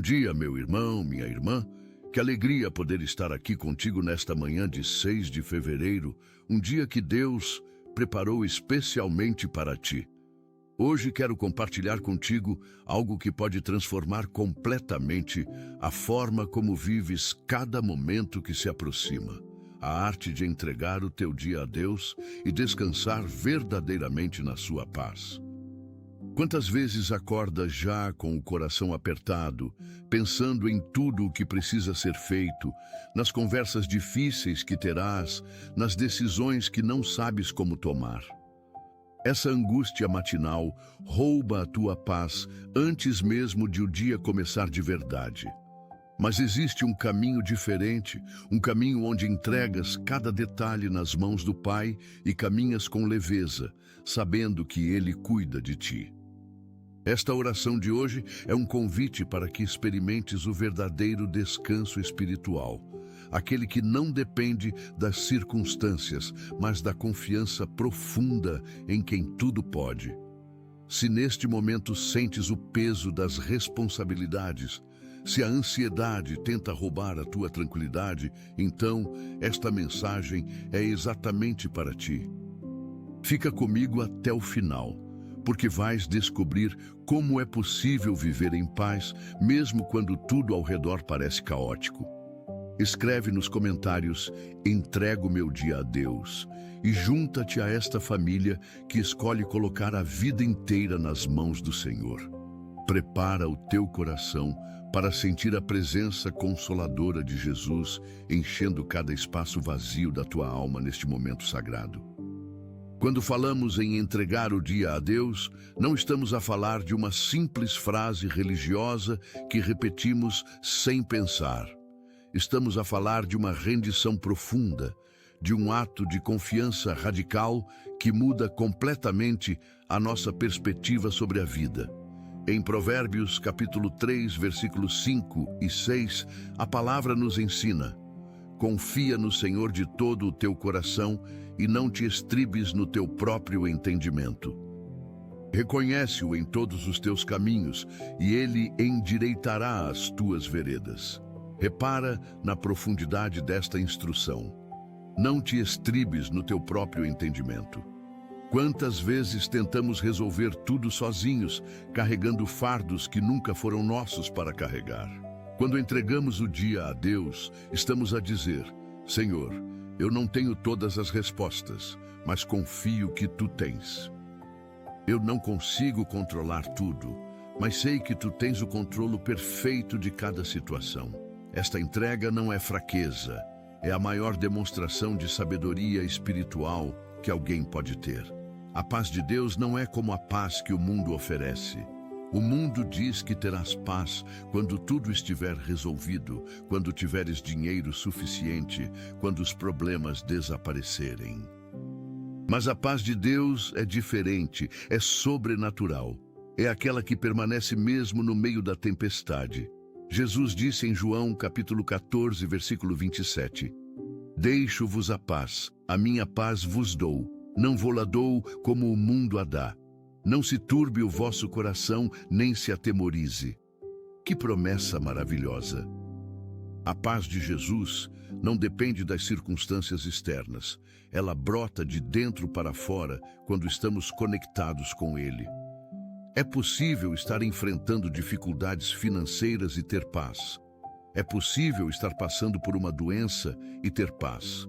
Bom dia, meu irmão, minha irmã. Que alegria poder estar aqui contigo nesta manhã de 6 de fevereiro, um dia que Deus preparou especialmente para ti. Hoje quero compartilhar contigo algo que pode transformar completamente a forma como vives cada momento que se aproxima. A arte de entregar o teu dia a Deus e descansar verdadeiramente na sua paz. Quantas vezes acordas já com o coração apertado, pensando em tudo o que precisa ser feito, nas conversas difíceis que terás, nas decisões que não sabes como tomar? Essa angústia matinal rouba a tua paz antes mesmo de o dia começar de verdade. Mas existe um caminho diferente, um caminho onde entregas cada detalhe nas mãos do Pai e caminhas com leveza, sabendo que Ele cuida de ti. Esta oração de hoje é um convite para que experimentes o verdadeiro descanso espiritual, aquele que não depende das circunstâncias, mas da confiança profunda em quem tudo pode. Se neste momento sentes o peso das responsabilidades, se a ansiedade tenta roubar a tua tranquilidade, então esta mensagem é exatamente para ti. Fica comigo até o final, porque vais descobrir como é possível viver em paz, mesmo quando tudo ao redor parece caótico. Escreve nos comentários: entrego meu dia a Deus, e junta-te a esta família que escolhe colocar a vida inteira nas mãos do Senhor. Prepara o teu coração para sentir a presença consoladora de Jesus enchendo cada espaço vazio da tua alma neste momento sagrado. Quando falamos em entregar o dia a Deus, não estamos a falar de uma simples frase religiosa que repetimos sem pensar. Estamos a falar de uma rendição profunda, de um ato de confiança radical que muda completamente a nossa perspectiva sobre a vida. Em Provérbios, capítulo 3, versículos 5 e 6, a palavra nos ensina: confia no Senhor de todo o teu coração e não te estribes no teu próprio entendimento. Reconhece-o em todos os teus caminhos e ele endireitará as tuas veredas. Repara na profundidade desta instrução. Não te estribes no teu próprio entendimento. Quantas vezes tentamos resolver tudo sozinhos, carregando fardos que nunca foram nossos para carregar? Quando entregamos o dia a Deus, estamos a dizer: Senhor, eu não tenho todas as respostas, mas confio que Tu tens. Eu não consigo controlar tudo, mas sei que Tu tens o controle perfeito de cada situação. Esta entrega não é fraqueza, é a maior demonstração de sabedoria espiritual que alguém pode ter. A paz de Deus não é como a paz que o mundo oferece. O mundo diz que terás paz quando tudo estiver resolvido, quando tiveres dinheiro suficiente, quando os problemas desaparecerem. Mas a paz de Deus é diferente, é sobrenatural. É aquela que permanece mesmo no meio da tempestade. Jesus disse em João capítulo 14, versículo 27, deixo-vos a paz, a minha paz vos dou, não vou-la dou como o mundo a dá. Não se turbe o vosso coração, nem se atemorize. Que promessa maravilhosa! A paz de Jesus não depende das circunstâncias externas. Ela brota de dentro para fora quando estamos conectados com Ele. É possível estar enfrentando dificuldades financeiras e ter paz. É possível estar passando por uma doença e ter paz.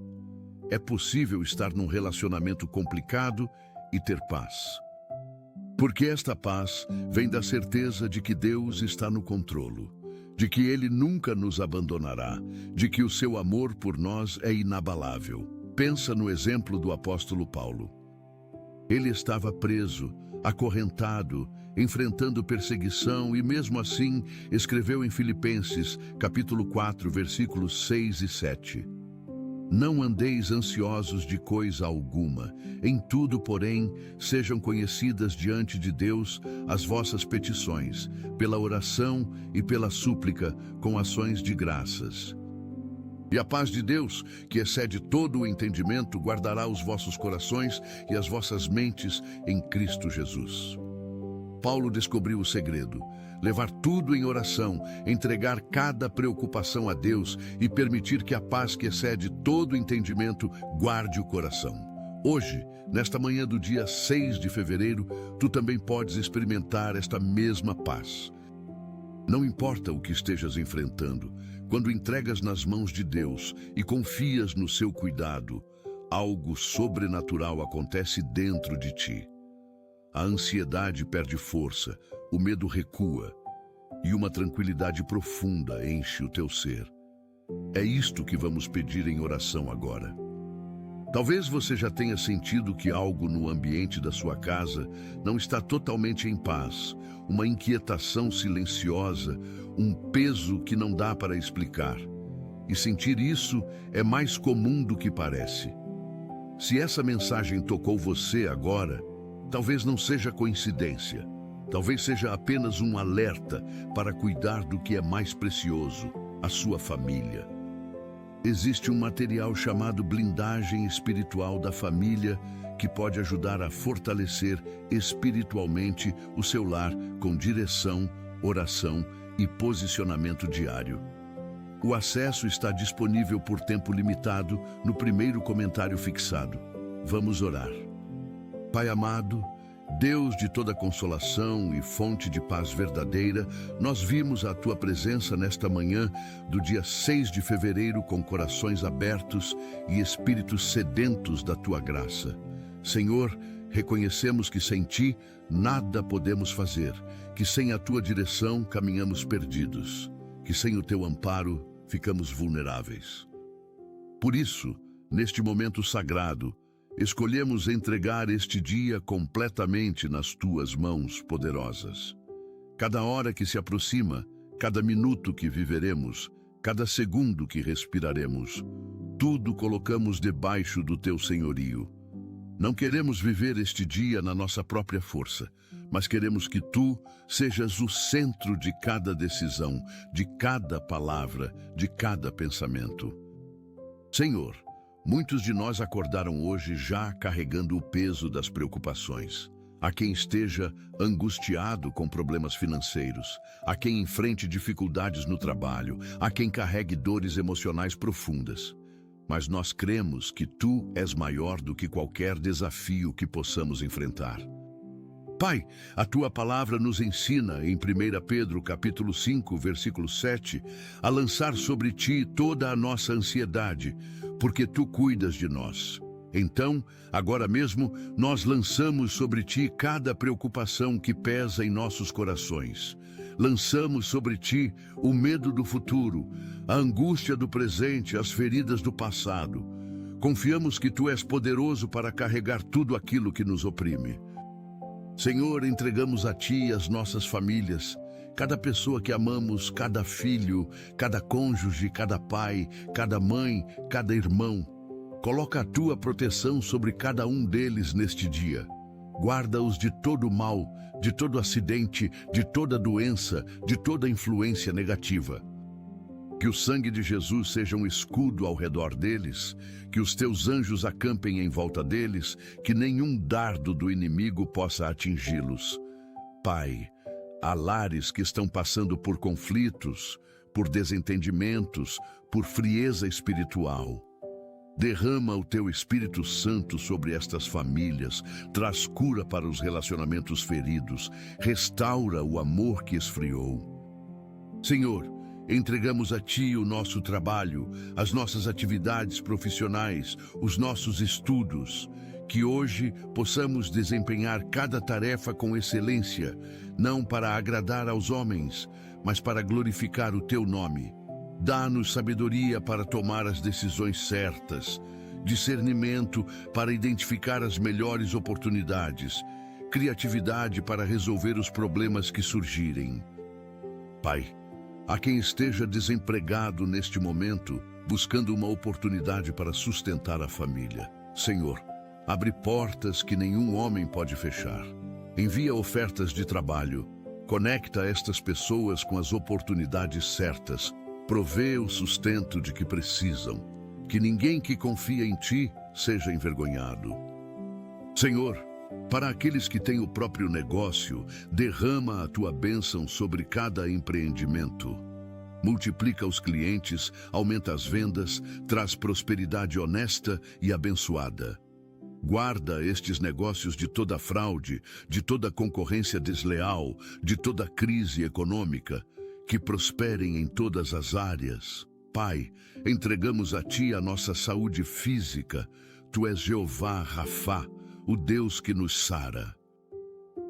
É possível estar num relacionamento complicado e ter paz. Porque esta paz vem da certeza de que Deus está no controle, de que Ele nunca nos abandonará, de que o seu amor por nós é inabalável. Pensa no exemplo do apóstolo Paulo. Ele estava preso, acorrentado, enfrentando perseguição e mesmo assim escreveu em Filipenses, capítulo 4, versículos 6 e 7. Não andeis ansiosos de coisa alguma, em tudo, porém, sejam conhecidas diante de Deus as vossas petições, pela oração e pela súplica, com ações de graças. E a paz de Deus, que excede todo o entendimento, guardará os vossos corações e as vossas mentes em Cristo Jesus. Paulo descobriu o segredo: levar tudo em oração, entregar cada preocupação a Deus e permitir que a paz que excede todo entendimento guarde o coração. Hoje, nesta manhã do dia 6 de fevereiro, tu também podes experimentar esta mesma paz. Não importa o que estejas enfrentando, quando entregas nas mãos de Deus e confias no seu cuidado, algo sobrenatural acontece dentro de ti. A ansiedade perde força, o medo recua e uma tranquilidade profunda enche o teu ser. É isto que vamos pedir em oração agora. Talvez você já tenha sentido que algo no ambiente da sua casa não está totalmente em paz, uma inquietação silenciosa, um peso que não dá para explicar. E sentir isso é mais comum do que parece. Se essa mensagem tocou você agora, talvez não seja coincidência. Talvez seja apenas um alerta para cuidar do que é mais precioso, a sua família. Existe um material chamado blindagem espiritual da família que pode ajudar a fortalecer espiritualmente o seu lar com direção, oração e posicionamento diário. O acesso está disponível por tempo limitado no primeiro comentário fixado. Vamos orar. Pai amado, Deus de toda consolação e fonte de paz verdadeira, nós vimos a Tua presença nesta manhã do dia 6 de fevereiro com corações abertos e espíritos sedentos da Tua graça. Senhor, reconhecemos que sem Ti nada podemos fazer, que sem a Tua direção caminhamos perdidos, que sem o Teu amparo ficamos vulneráveis. Por isso, neste momento sagrado, escolhemos entregar este dia completamente nas Tuas mãos poderosas. Cada hora que se aproxima, cada minuto que viveremos, cada segundo que respiraremos, tudo colocamos debaixo do Teu senhorio. Não queremos viver este dia na nossa própria força, mas queremos que Tu sejas o centro de cada decisão, de cada palavra, de cada pensamento. Senhor, muitos de nós acordaram hoje já carregando o peso das preocupações. Há quem esteja angustiado com problemas financeiros, há quem enfrente dificuldades no trabalho, há quem carregue dores emocionais profundas. Mas nós cremos que Tu és maior do que qualquer desafio que possamos enfrentar. Pai, a Tua palavra nos ensina em 1 Pedro capítulo 5, versículo 7, a lançar sobre Ti toda a nossa ansiedade, porque Tu cuidas de nós. Então, agora mesmo, nós lançamos sobre Ti cada preocupação que pesa em nossos corações. Lançamos sobre Ti o medo do futuro, a angústia do presente, as feridas do passado. Confiamos que Tu és poderoso para carregar tudo aquilo que nos oprime. Senhor, entregamos a Ti as nossas famílias, cada pessoa que amamos, cada filho, cada cônjuge, cada pai, cada mãe, cada irmão. Coloca a Tua proteção sobre cada um deles neste dia. Guarda-os de todo mal, de todo acidente, de toda doença, de toda influência negativa. Que o sangue de Jesus seja um escudo ao redor deles, que os Teus anjos acampem em volta deles, que nenhum dardo do inimigo possa atingi-los. Pai, há lares que estão passando por conflitos, por desentendimentos, por frieza espiritual. Derrama o Teu Espírito Santo sobre estas famílias, traz cura para os relacionamentos feridos, restaura o amor que esfriou. Senhor, entregamos a Ti o nosso trabalho, as nossas atividades profissionais, os nossos estudos, que hoje possamos desempenhar cada tarefa com excelência, não para agradar aos homens, mas para glorificar o Teu nome. Dá-nos sabedoria para tomar as decisões certas, discernimento para identificar as melhores oportunidades, criatividade para resolver os problemas que surgirem. Pai, há quem esteja desempregado neste momento, buscando uma oportunidade para sustentar a família. Senhor, abre portas que nenhum homem pode fechar. Envia ofertas de trabalho. Conecta estas pessoas com as oportunidades certas. Provê o sustento de que precisam. Que ninguém que confia em Ti seja envergonhado. Senhor, Para aqueles que têm o próprio negócio, derrama a tua bênção sobre cada empreendimento. Multiplica os clientes, aumenta as vendas, traz prosperidade honesta e abençoada. Guarda estes negócios de toda fraude, de toda concorrência desleal, de toda crise econômica, que prosperem em todas as áreas. Pai, entregamos a Ti a nossa saúde física. Tu és Jeová Rafá, o Deus que nos sara.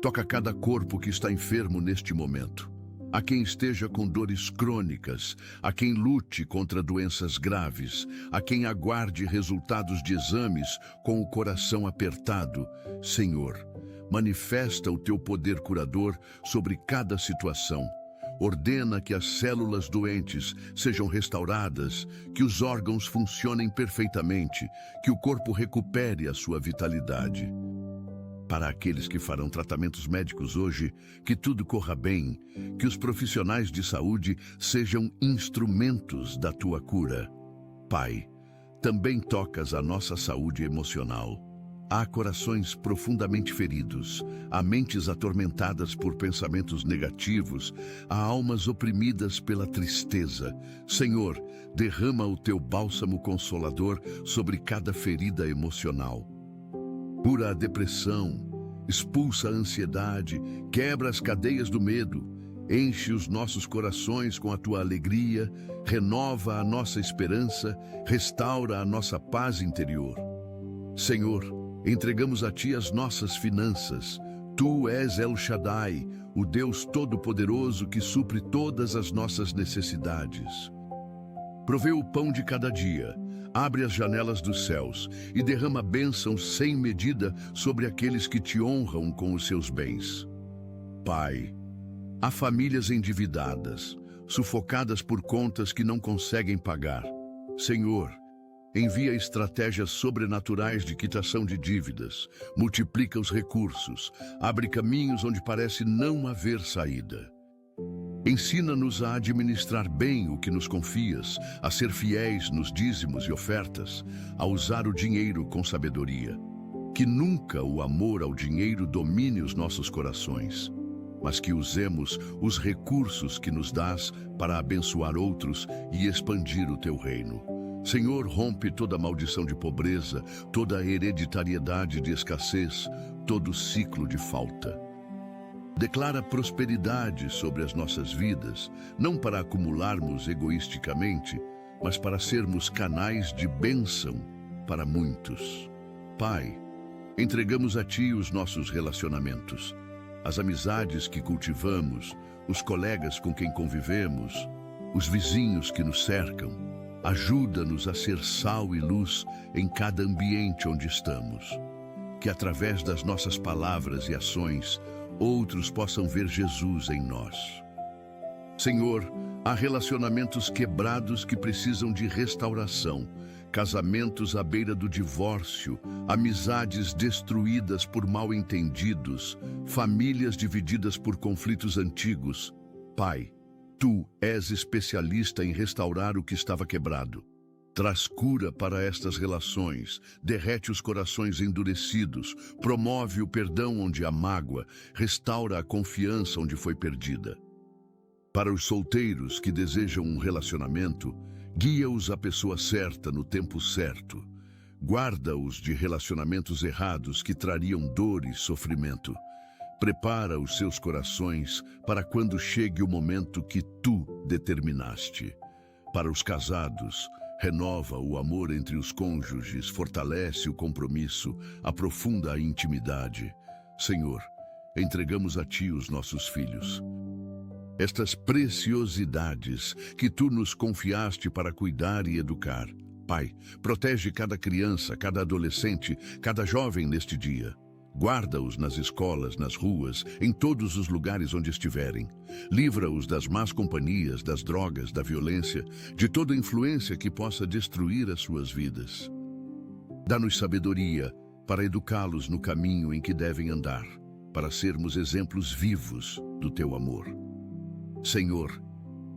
Toca cada corpo que está enfermo neste momento. A quem esteja com dores crônicas, a quem lute contra doenças graves, a quem aguarde resultados de exames com o coração apertado. Senhor, manifesta o Teu poder curador sobre cada situação. Ordena que as células doentes sejam restauradas, que os órgãos funcionem perfeitamente, que o corpo recupere a sua vitalidade. Para aqueles que farão tratamentos médicos hoje, que tudo corra bem, que os profissionais de saúde sejam instrumentos da Tua cura. Pai, também tocas a nossa saúde emocional. Há corações profundamente feridos, há mentes atormentadas por pensamentos negativos, há almas oprimidas pela tristeza. Senhor, derrama o Teu bálsamo consolador sobre cada ferida emocional. Cura a depressão, expulsa a ansiedade, quebra as cadeias do medo, enche os nossos corações com a Tua alegria, renova a nossa esperança, restaura a nossa paz interior. Senhor, entregamos a Ti as nossas finanças. Tu és El Shaddai, o Deus Todo-Poderoso que supre todas as nossas necessidades. Provê o pão de cada dia, abre as janelas dos céus e derrama bênçãos sem medida sobre aqueles que Te honram com os seus bens. Pai, há famílias endividadas, sufocadas por contas que não conseguem pagar. Senhor, envia estratégias sobrenaturais de quitação de dívidas, multiplica os recursos, abre caminhos onde parece não haver saída. Ensina-nos a administrar bem o que nos confias, a ser fiéis nos dízimos e ofertas, a usar o dinheiro com sabedoria. Que nunca o amor ao dinheiro domine os nossos corações, mas que usemos os recursos que nos dás para abençoar outros e expandir o Teu reino. Senhor, rompe toda maldição de pobreza, toda hereditariedade de escassez, todo ciclo de falta. Declara prosperidade sobre as nossas vidas, não para acumularmos egoisticamente, mas para sermos canais de bênção para muitos. Pai, entregamos a Ti os nossos relacionamentos, as amizades que cultivamos, os colegas com quem convivemos, os vizinhos que nos cercam. Ajuda-nos a ser sal e luz em cada ambiente onde estamos. Que através das nossas palavras e ações, outros possam ver Jesus em nós. Senhor, há relacionamentos quebrados que precisam de restauração, casamentos à beira do divórcio, amizades destruídas por mal-entendidos, famílias divididas por conflitos antigos. Pai, Tu és especialista em restaurar o que estava quebrado. Traz cura para estas relações, derrete os corações endurecidos, promove o perdão onde há mágoa, restaura a confiança onde foi perdida. Para os solteiros que desejam um relacionamento, guia-os à pessoa certa no tempo certo. Guarda-os de relacionamentos errados que trariam dor e sofrimento. Prepara os seus corações para quando chegue o momento que Tu determinaste. Para os casados, renova o amor entre os cônjuges, fortalece o compromisso, aprofunda a intimidade. Senhor, entregamos a Ti os nossos filhos. Estas preciosidades que Tu nos confiaste para cuidar e educar. Pai, protege cada criança, cada adolescente, cada jovem neste dia. Guarda-os nas escolas, nas ruas, em todos os lugares onde estiverem. Livra-os das más companhias, das drogas, da violência, de toda influência que possa destruir as suas vidas. Dá-nos sabedoria para educá-los no caminho em que devem andar, para sermos exemplos vivos do Teu amor. Senhor,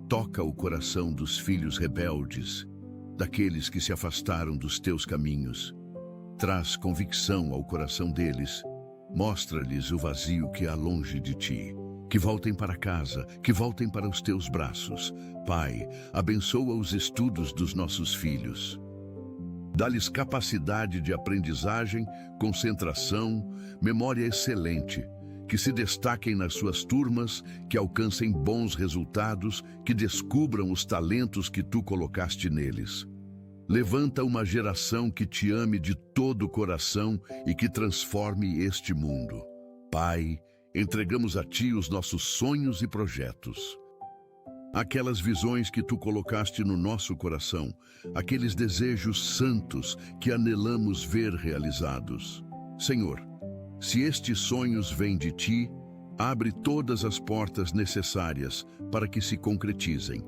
toca o coração dos filhos rebeldes, daqueles que se afastaram dos Teus caminhos. Traz convicção ao coração deles Mostra-lhes o vazio que há longe de ti. Que voltem para casa, que voltem para os teus braços. Pai, abençoa os estudos dos nossos filhos. Dá-lhes capacidade de aprendizagem, concentração, memória excelente, que se destaquem nas suas turmas, que alcancem bons resultados, que descubram os talentos que tu colocaste neles. Levanta uma geração que te ame de todo o coração e que transforme este mundo. Pai, entregamos a ti os nossos sonhos e projetos. Aquelas visões que tu colocaste no nosso coração, aqueles desejos santos que anelamos ver realizados. Senhor, se estes sonhos vêm de ti, abre todas as portas necessárias para que se concretizem.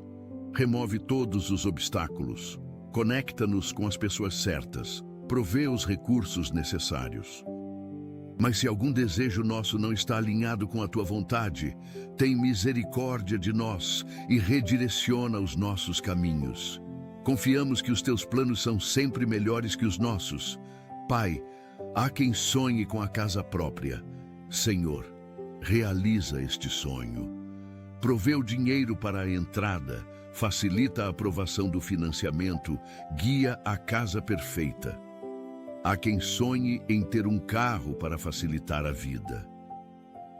Remove todos os obstáculos. Conecta-nos com as pessoas certas. Provê os recursos necessários. Mas se algum desejo nosso não está alinhado com a tua vontade, tem misericórdia de nós e redireciona os nossos caminhos. Confiamos que os teus planos são sempre melhores que os nossos. Pai, há quem sonhe com a casa própria. Senhor, realiza este sonho. Provê o dinheiro para a entrada, facilita a aprovação do financiamento, guia a casa perfeita. Há quem sonhe em ter um carro para facilitar a vida.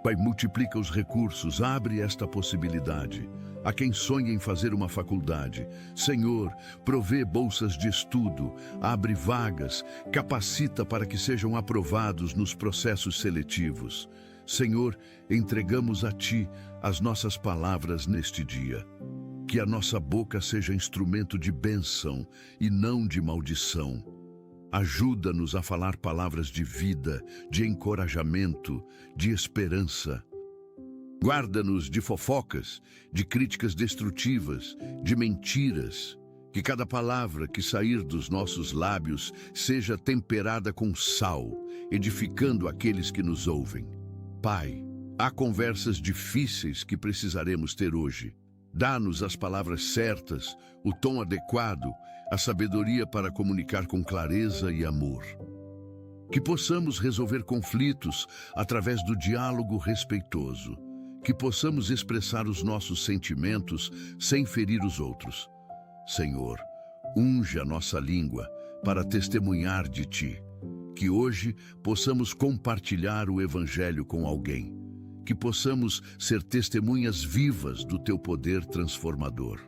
Pai, multiplica os recursos, abre esta possibilidade. Há quem sonhe em fazer uma faculdade. Senhor, provê bolsas de estudo, abre vagas, capacita para que sejam aprovados nos processos seletivos. Senhor, entregamos a Ti as nossas palavras neste dia. Que a nossa boca seja instrumento de bênção e não de maldição. Ajuda-nos a falar palavras de vida, de encorajamento, de esperança. Guarda-nos de fofocas, de críticas destrutivas, de mentiras. Que cada palavra que sair dos nossos lábios seja temperada com sal, edificando aqueles que nos ouvem. Pai, há conversas difíceis que precisaremos ter hoje. Dá-nos as palavras certas, o tom adequado, a sabedoria para comunicar com clareza e amor. Que possamos resolver conflitos através do diálogo respeitoso. Que possamos expressar os nossos sentimentos sem ferir os outros. Senhor, unge a nossa língua para testemunhar de Ti. Que hoje possamos compartilhar o Evangelho com alguém. Que possamos ser testemunhas vivas do Teu poder transformador.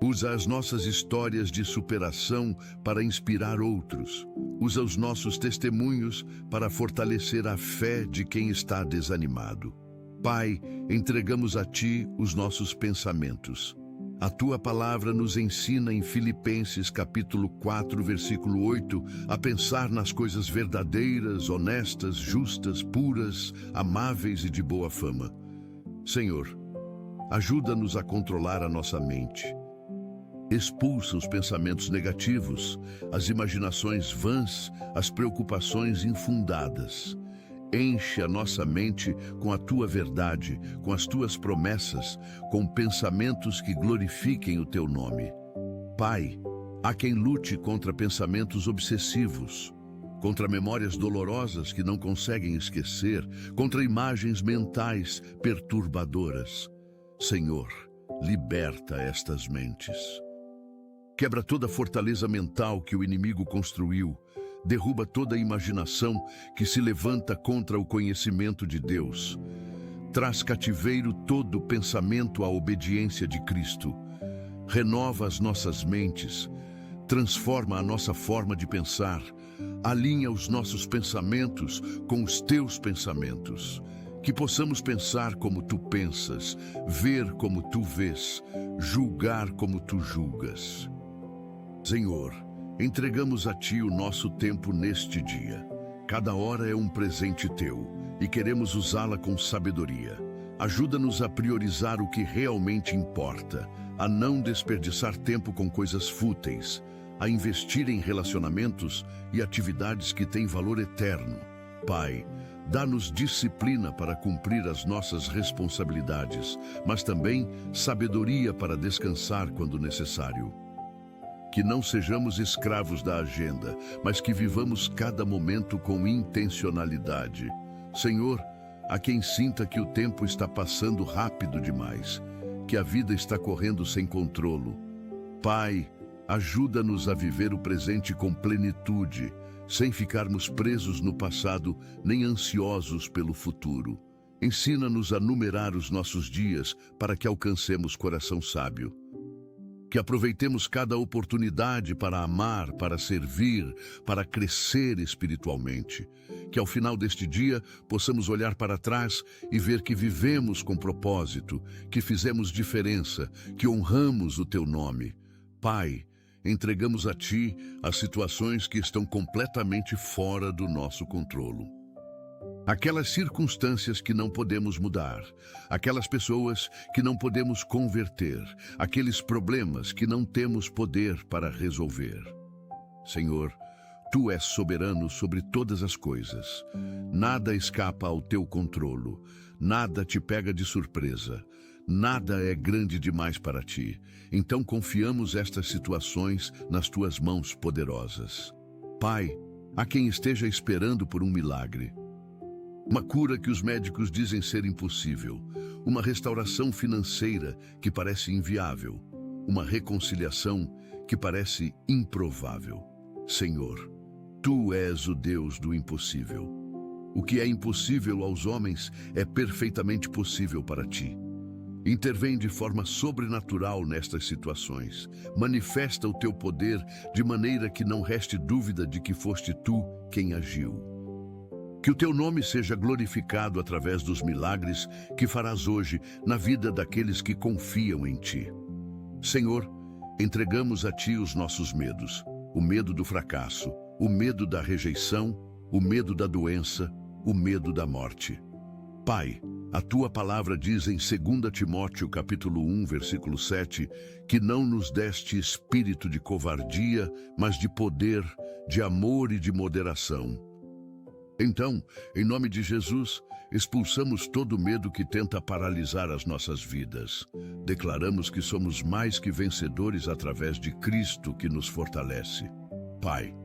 Usa as nossas histórias de superação para inspirar outros. Usa os nossos testemunhos para fortalecer a fé de quem está desanimado. Pai, entregamos a Ti os nossos pensamentos. A Tua palavra nos ensina em Filipenses capítulo 4, versículo 8, a pensar nas coisas verdadeiras, honestas, justas, puras, amáveis e de boa fama. Senhor, ajuda-nos a controlar a nossa mente. Expulsa os pensamentos negativos, as imaginações vãs, as preocupações infundadas. Enche a nossa mente com a Tua verdade, com as Tuas promessas, com pensamentos que glorifiquem o Teu nome. Pai, há quem lute contra pensamentos obsessivos, contra memórias dolorosas que não conseguem esquecer, contra imagens mentais perturbadoras. Senhor, liberta estas mentes. Quebra toda fortaleza mental que o inimigo construiu. Derruba toda a imaginação que se levanta contra o conhecimento de Deus. Traz cativeiro todo pensamento à obediência de Cristo. Renova as nossas mentes. Transforma a nossa forma de pensar. Alinha os nossos pensamentos com os Teus pensamentos. Que possamos pensar como Tu pensas, ver como Tu vês, julgar como Tu julgas. Senhor, entregamos a Ti o nosso tempo neste dia. Cada hora é um presente Teu e queremos usá-la com sabedoria. Ajuda-nos a priorizar o que realmente importa, a não desperdiçar tempo com coisas fúteis, a investir em relacionamentos e atividades que têm valor eterno. Pai, dá-nos disciplina para cumprir as nossas responsabilidades, mas também sabedoria para descansar quando necessário. Que não sejamos escravos da agenda, mas que vivamos cada momento com intencionalidade. Senhor, há quem sinta que o tempo está passando rápido demais, que a vida está correndo sem controle. Pai, ajuda-nos a viver o presente com plenitude, sem ficarmos presos no passado nem ansiosos pelo futuro. Ensina-nos a numerar os nossos dias para que alcancemos coração sábio. Que aproveitemos cada oportunidade para amar, para servir, para crescer espiritualmente. Que ao final deste dia possamos olhar para trás e ver que vivemos com propósito, que fizemos diferença, que honramos o Teu nome. Pai, entregamos a Ti as situações que estão completamente fora do nosso controle. Aquelas circunstâncias que não podemos mudar, aquelas pessoas que não podemos converter, aqueles problemas que não temos poder para resolver. Senhor, Tu és soberano sobre todas as coisas. Nada escapa ao Teu controlo, nada te pega de surpresa, nada é grande demais para Ti. Então confiamos estas situações nas Tuas mãos poderosas. Pai, há quem esteja esperando por um milagre. Uma cura que os médicos dizem ser impossível, uma restauração financeira que parece inviável, uma reconciliação que parece improvável. Senhor, Tu és o Deus do impossível. O que é impossível aos homens é perfeitamente possível para Ti. Intervém de forma sobrenatural nestas situações. Manifesta o Teu poder de maneira que não reste dúvida de que foste Tu quem agiu. Que o Teu nome seja glorificado através dos milagres que farás hoje na vida daqueles que confiam em Ti. Senhor, entregamos a Ti os nossos medos, o medo do fracasso, o medo da rejeição, o medo da doença, o medo da morte. Pai, a Tua palavra diz em 2 Timóteo capítulo 1, versículo 7, que não nos deste espírito de covardia, mas de poder, de amor e de moderação. Então, em nome de Jesus, expulsamos todo medo que tenta paralisar as nossas vidas. Declaramos que somos mais que vencedores através de Cristo que nos fortalece. Pai,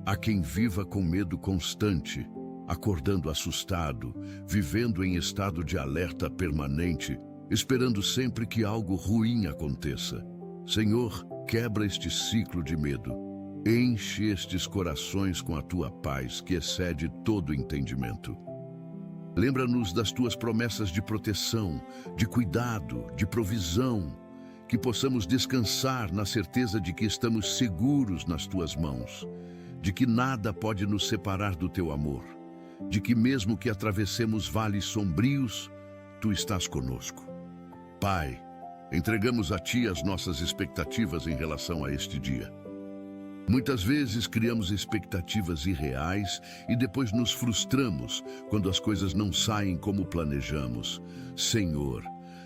há quem viva com medo constante, acordando assustado, vivendo em estado de alerta permanente, esperando sempre que algo ruim aconteça. Senhor, quebra este ciclo de medo. Enche estes corações com a Tua paz, que excede todo entendimento. Lembra-nos das Tuas promessas de proteção, de cuidado, de provisão, que possamos descansar na certeza de que estamos seguros nas Tuas mãos, de que nada pode nos separar do Teu amor, de que mesmo que atravessemos vales sombrios, Tu estás conosco. Pai, entregamos a Ti as nossas expectativas em relação a este dia. Muitas vezes criamos expectativas irreais e depois nos frustramos quando as coisas não saem como planejamos. Senhor,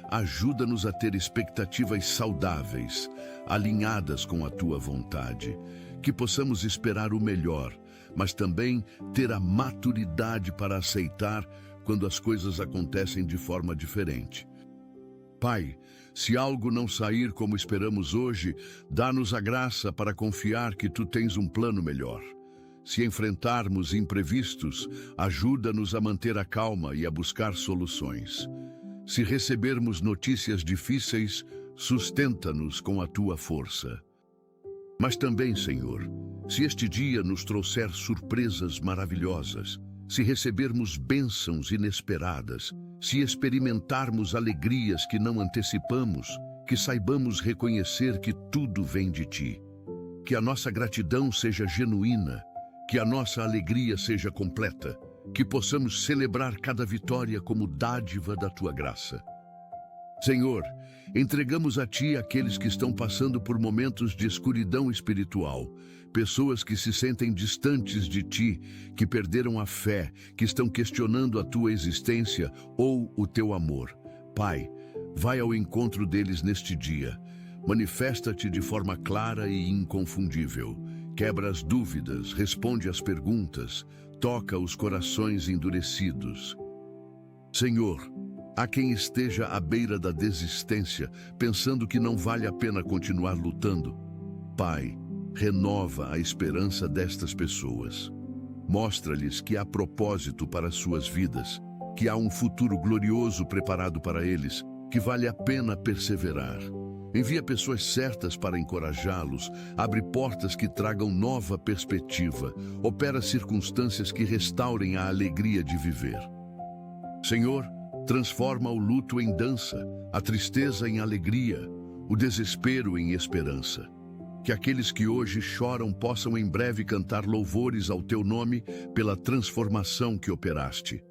ajuda-nos a ter expectativas saudáveis, alinhadas com a Tua vontade, que possamos esperar o melhor, mas também ter a maturidade para aceitar quando as coisas acontecem de forma diferente. Pai, se algo não sair como esperamos hoje, dá-nos a graça para confiar que Tu tens um plano melhor. Se enfrentarmos imprevistos, ajuda-nos a manter a calma e a buscar soluções. Se recebermos notícias difíceis, sustenta-nos com a Tua força. Mas também, Senhor, se este dia nos trouxer surpresas maravilhosas, se recebermos bênçãos inesperadas, se experimentarmos alegrias que não antecipamos, que saibamos reconhecer que tudo vem de Ti. Que a nossa gratidão seja genuína, que a nossa alegria seja completa, que possamos celebrar cada vitória como dádiva da Tua graça. Senhor, entregamos a Ti aqueles que estão passando por momentos de escuridão espiritual, pessoas que se sentem distantes de Ti, que perderam a fé, que estão questionando a Tua existência ou o Teu amor. Pai, vai ao encontro deles neste dia. Manifesta-te de forma clara e inconfundível. Quebra as dúvidas, responde às perguntas, toca os corações endurecidos. Senhor, há quem esteja à beira da desistência, pensando que não vale a pena continuar lutando. Pai, renova a esperança destas pessoas. Mostra-lhes que há propósito para suas vidas, que há um futuro glorioso preparado para eles, que vale a pena perseverar. Envia pessoas certas para encorajá-los, abre portas que tragam nova perspectiva, opera circunstâncias que restaurem a alegria de viver. Senhor, transforma o luto em dança, a tristeza em alegria, o desespero em esperança. Que aqueles que hoje choram possam em breve cantar louvores ao teu nome pela transformação que operaste.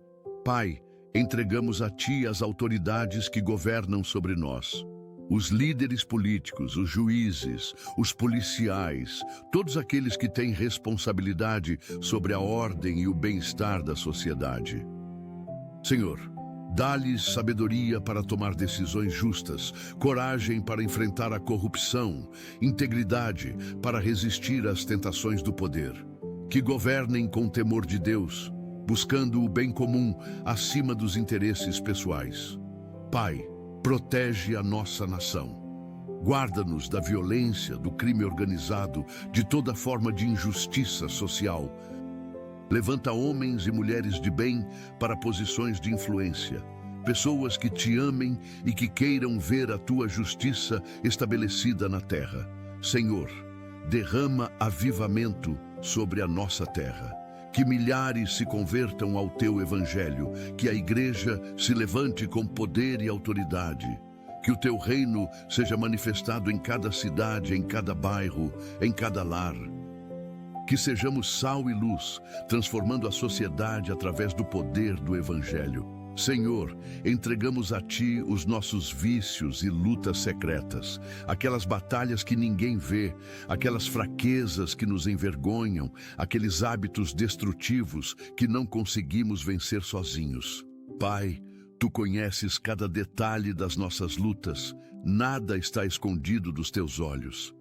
Pai, entregamos a ti as autoridades que governam sobre nós. Os líderes políticos, os juízes, os policiais, todos aqueles que têm responsabilidade sobre a ordem e o bem-estar da sociedade. Senhor, dá-lhes sabedoria para tomar decisões justas, coragem para enfrentar a corrupção, integridade para resistir às tentações do poder. Que governem com temor de Deus, buscando o bem comum acima dos interesses pessoais. Pai, protege a nossa nação. Guarda-nos da violência, do crime organizado, de toda forma de injustiça social. Levanta homens e mulheres de bem para posições de influência. Pessoas que te amem e que queiram ver a tua justiça estabelecida na terra. Senhor, derrama avivamento sobre a nossa terra. Que milhares se convertam ao teu evangelho, que a igreja se levante com poder e autoridade. Que o teu reino seja manifestado em cada cidade, em cada bairro, em cada lar. Que sejamos sal e luz, transformando a sociedade através do poder do evangelho. Senhor, entregamos a ti os nossos vícios e lutas secretas, aquelas batalhas que ninguém vê, aquelas fraquezas que nos envergonham, aqueles hábitos destrutivos que não conseguimos vencer sozinhos. Pai, tu conheces cada detalhe das nossas lutas, nada está escondido dos teus olhos.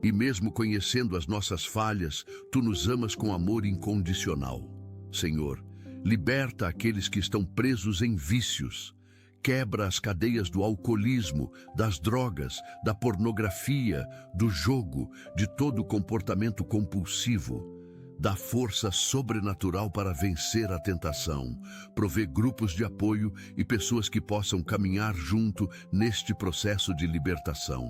E mesmo conhecendo as nossas falhas, tu nos amas com amor incondicional. Senhor, liberta aqueles que estão presos em vícios. Quebra as cadeias do alcoolismo, das drogas, da pornografia, do jogo, de todo comportamento compulsivo. Dá força sobrenatural para vencer a tentação. Provê grupos de apoio e pessoas que possam caminhar junto neste processo de libertação.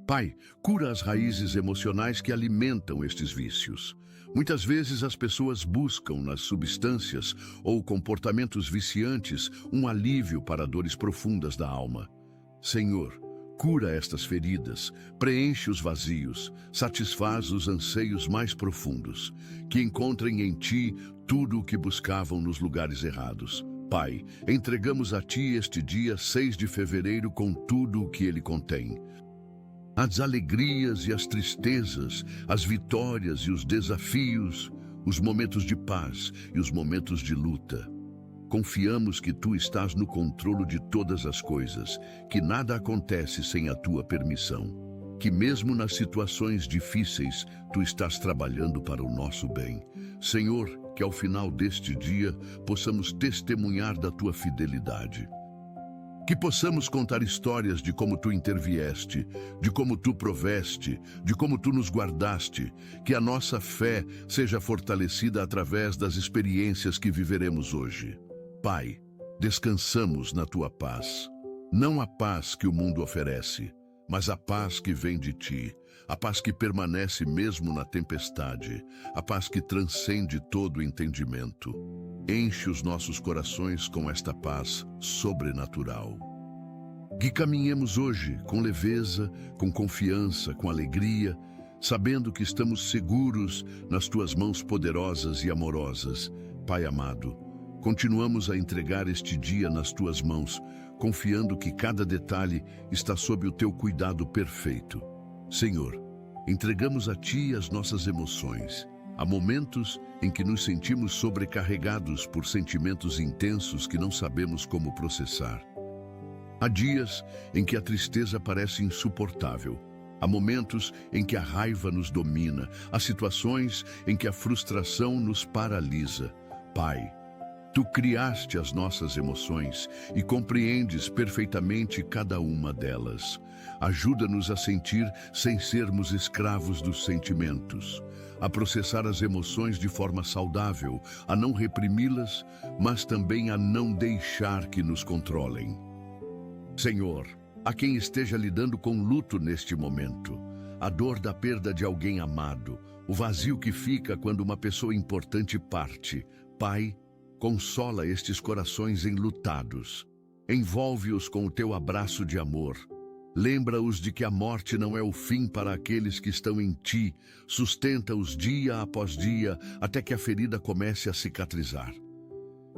Pai, cura as raízes emocionais que alimentam estes vícios. Muitas vezes as pessoas buscam nas substâncias ou comportamentos viciantes um alívio para dores profundas da alma. Senhor, cura estas feridas, preenche os vazios, satisfaz os anseios mais profundos, que encontrem em Ti tudo o que buscavam nos lugares errados. Pai, entregamos a Ti este dia 6 de fevereiro com tudo o que ele contém. As alegrias e as tristezas, as vitórias e os desafios, os momentos de paz e os momentos de luta. Confiamos que Tu estás no controle de todas as coisas, que nada acontece sem a Tua permissão, que mesmo nas situações difíceis, Tu estás trabalhando para o nosso bem. Senhor, que ao final deste dia possamos testemunhar da Tua fidelidade. Que possamos contar histórias de como Tu intervieste, de como Tu proveste, de como Tu nos guardaste, que a nossa fé seja fortalecida através das experiências que viveremos hoje. Pai, descansamos na Tua paz. Não a paz que o mundo oferece, mas a paz que vem de Ti, a paz que permanece mesmo na tempestade, a paz que transcende todo entendimento. Enche os nossos corações com esta paz sobrenatural. Que caminhemos hoje com leveza, com confiança, com alegria, sabendo que estamos seguros nas Tuas mãos poderosas e amorosas. Pai amado, continuamos a entregar este dia nas Tuas mãos, confiando que cada detalhe está sob o Teu cuidado perfeito. Senhor, entregamos a Ti as nossas emoções. Há momentos em que nos sentimos sobrecarregados por sentimentos intensos que não sabemos como processar. Há dias em que a tristeza parece insuportável. Há momentos em que a raiva nos domina. Há situações em que a frustração nos paralisa. Pai, Tu criaste as nossas emoções e compreendes perfeitamente cada uma delas. Ajuda-nos a sentir sem sermos escravos dos sentimentos, a processar as emoções de forma saudável, a não reprimi-las, mas também a não deixar que nos controlem. Senhor, a quem esteja lidando com luto neste momento, a dor da perda de alguém amado, o vazio que fica quando uma pessoa importante parte, Pai, consola estes corações enlutados. Envolve-os com o teu abraço de amor. Lembra-os de que a morte não é o fim para aqueles que estão em ti. Sustenta-os dia após dia até que a ferida comece a cicatrizar.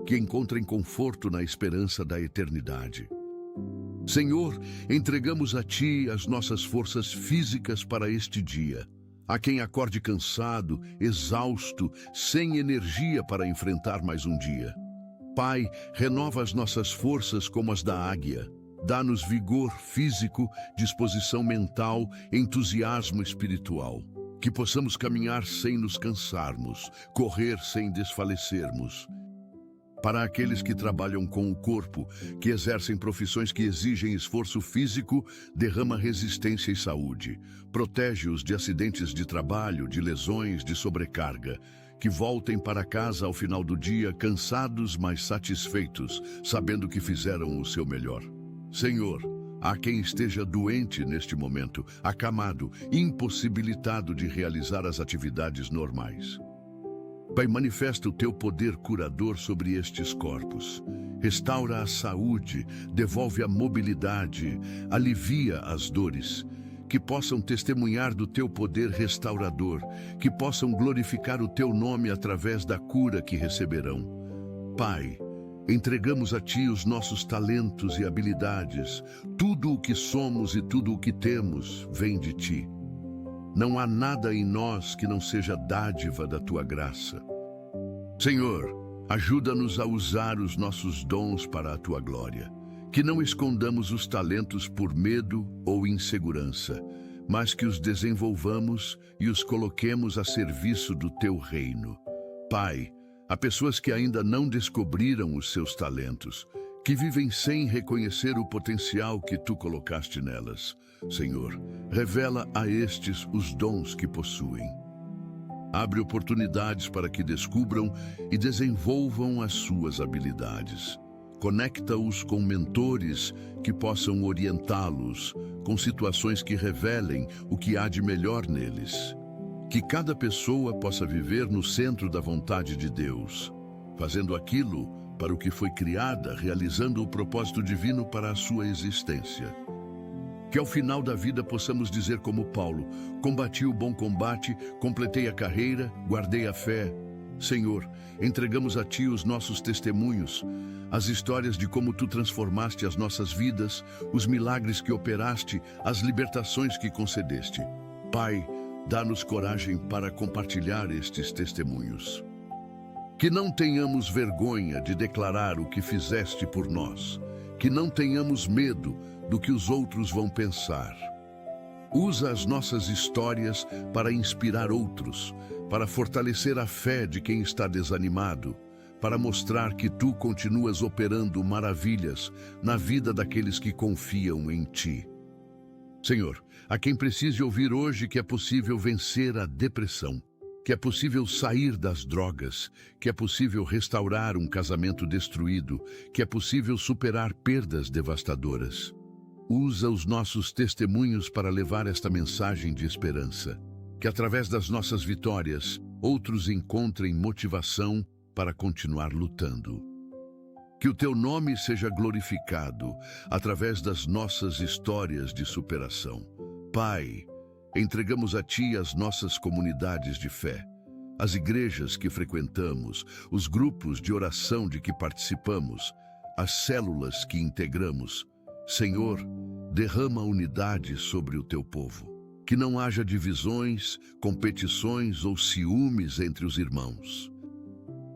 Que encontrem conforto na esperança da eternidade. Senhor, entregamos a ti as nossas forças físicas para este dia. A quem acorde cansado, exausto, sem energia para enfrentar mais um dia. Pai, renova as nossas forças como as da águia. Dá-nos vigor físico, disposição mental, entusiasmo espiritual. Que possamos caminhar sem nos cansarmos, correr sem desfalecermos. Para aqueles que trabalham com o corpo, que exercem profissões que exigem esforço físico, derrama resistência e saúde. Protege-os de acidentes de trabalho, de lesões, de sobrecarga. Que voltem para casa ao final do dia cansados, mas satisfeitos, sabendo que fizeram o seu melhor. Senhor, há quem esteja doente neste momento, acamado, impossibilitado de realizar as atividades normais. Pai, manifesta o teu poder curador sobre estes corpos. Restaura a saúde, devolve a mobilidade, alivia as dores. Que possam testemunhar do teu poder restaurador, que possam glorificar o teu nome através da cura que receberão. Pai, entregamos a ti os nossos talentos e habilidades. Tudo o que somos e tudo o que temos vem de ti. Não há nada em nós que não seja dádiva da tua graça. Senhor, ajuda-nos a usar os nossos dons para a tua glória. Que não escondamos os talentos por medo ou insegurança, mas que os desenvolvamos e os coloquemos a serviço do teu reino. Pai, há pessoas que ainda não descobriram os seus talentos, que vivem sem reconhecer o potencial que tu colocaste nelas. Senhor, revela a estes os dons que possuem. Abre oportunidades para que descubram e desenvolvam as suas habilidades. Conecta-os com mentores que possam orientá-los, com situações que revelem o que há de melhor neles. Que cada pessoa possa viver no centro da vontade de Deus, fazendo aquilo para o que foi criada, realizando o propósito divino para a sua existência. Que ao final da vida possamos dizer como Paulo: combati o bom combate, completei a carreira, guardei a fé. Senhor, entregamos a ti os nossos testemunhos, as histórias de como tu transformaste as nossas vidas, os milagres que operaste, as libertações que concedeste. Pai, dá-nos coragem para compartilhar estes testemunhos. Que não tenhamos vergonha de declarar o que fizeste por nós. Que não tenhamos medo do que os outros vão pensar. Usa as nossas histórias para inspirar outros, para fortalecer a fé de quem está desanimado, para mostrar que tu continuas operando maravilhas na vida daqueles que confiam em ti. Senhor, a quem precise ouvir hoje que é possível vencer a depressão, que é possível sair das drogas, que é possível restaurar um casamento destruído, que é possível superar perdas devastadoras. Usa os nossos testemunhos para levar esta mensagem de esperança. Que através das nossas vitórias, outros encontrem motivação para continuar lutando. Que o teu nome seja glorificado através das nossas histórias de superação. Pai, entregamos a ti as nossas comunidades de fé, as igrejas que frequentamos, os grupos de oração de que participamos, as células que integramos. Senhor, derrama unidade sobre o teu povo. Que não haja divisões, competições ou ciúmes entre os irmãos.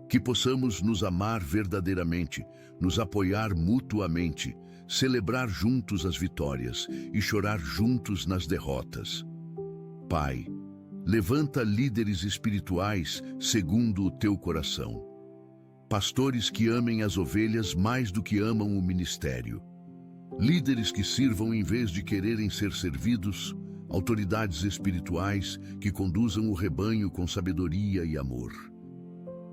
Que possamos nos amar verdadeiramente, nos apoiar mutuamente, celebrar juntos as vitórias e chorar juntos nas derrotas. Pai, levanta líderes espirituais segundo o teu coração. pastores que amem as ovelhas mais do que amam o ministério, líderes que sirvam em vez de quererem ser servidos, autoridades espirituais que conduzam o rebanho com sabedoria e amor.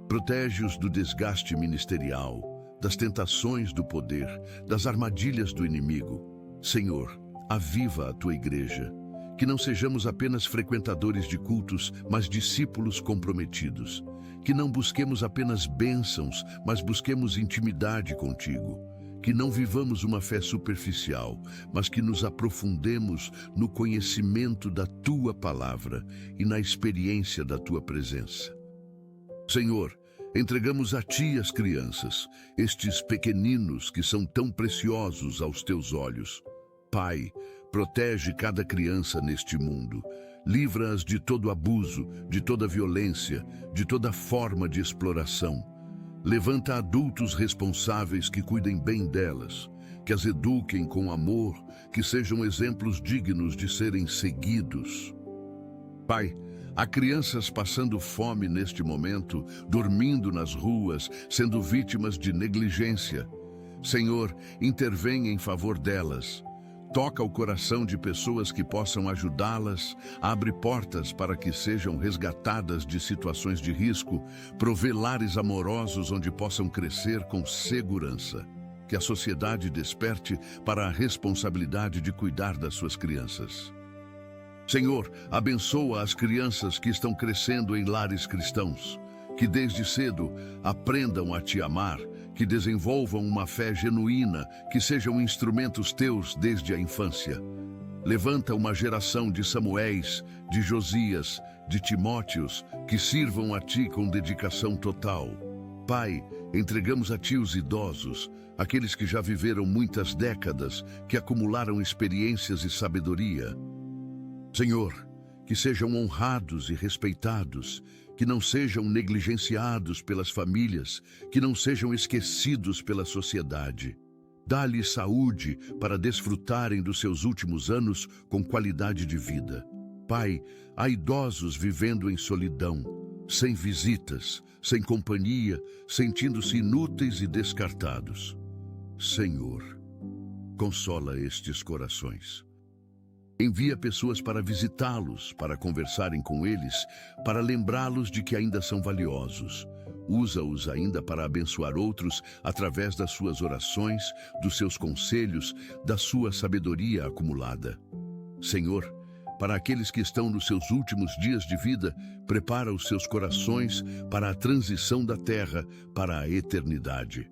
Protege-os do desgaste ministerial, das tentações do poder, das armadilhas do inimigo. Senhor, aviva a tua igreja, que não sejamos apenas frequentadores de cultos, mas discípulos comprometidos, que não busquemos apenas bênçãos, mas busquemos intimidade contigo, que não vivamos uma fé superficial, mas que nos aprofundemos no conhecimento da tua palavra e na experiência da tua presença. Senhor, entregamos a ti as crianças, estes pequeninos que são tão preciosos aos teus olhos. Pai, protege cada criança neste mundo. Livra-as de todo abuso, de toda violência, de toda forma de exploração. Levanta adultos responsáveis que cuidem bem delas, que as eduquem com amor, que sejam exemplos dignos de serem seguidos. Pai, há crianças passando fome neste momento, dormindo nas ruas, sendo vítimas de negligência. Senhor, intervém em favor delas. Toca o coração de pessoas que possam ajudá-las, abre portas para que sejam resgatadas de situações de risco, provê lares amorosos onde possam crescer com segurança. Que a sociedade desperte para a responsabilidade de cuidar das suas crianças. Senhor, abençoa as crianças que estão crescendo em lares cristãos, que desde cedo aprendam a te amar, que desenvolvam uma fé genuína, que sejam instrumentos teus desde a infância. Levanta uma geração de Samuéis, de Josias, de Timóteos, que sirvam a ti com dedicação total. Pai, entregamos a ti os idosos, aqueles que já viveram muitas décadas, que acumularam experiências e sabedoria. Senhor, que sejam honrados e respeitados, que não sejam negligenciados pelas famílias, que não sejam esquecidos pela sociedade. Dá-lhes saúde para desfrutarem dos seus últimos anos com qualidade de vida. Pai, há idosos vivendo em solidão, sem visitas, sem companhia, sentindo-se inúteis e descartados. Senhor, consola estes corações. Envia pessoas para visitá-los, para conversarem com eles, para lembrá-los de que ainda são valiosos. Usa-os ainda para abençoar outros através das suas orações, dos seus conselhos, da sua sabedoria acumulada. Senhor, para aqueles que estão nos seus últimos dias de vida, prepara os seus corações para a transição da terra para a eternidade.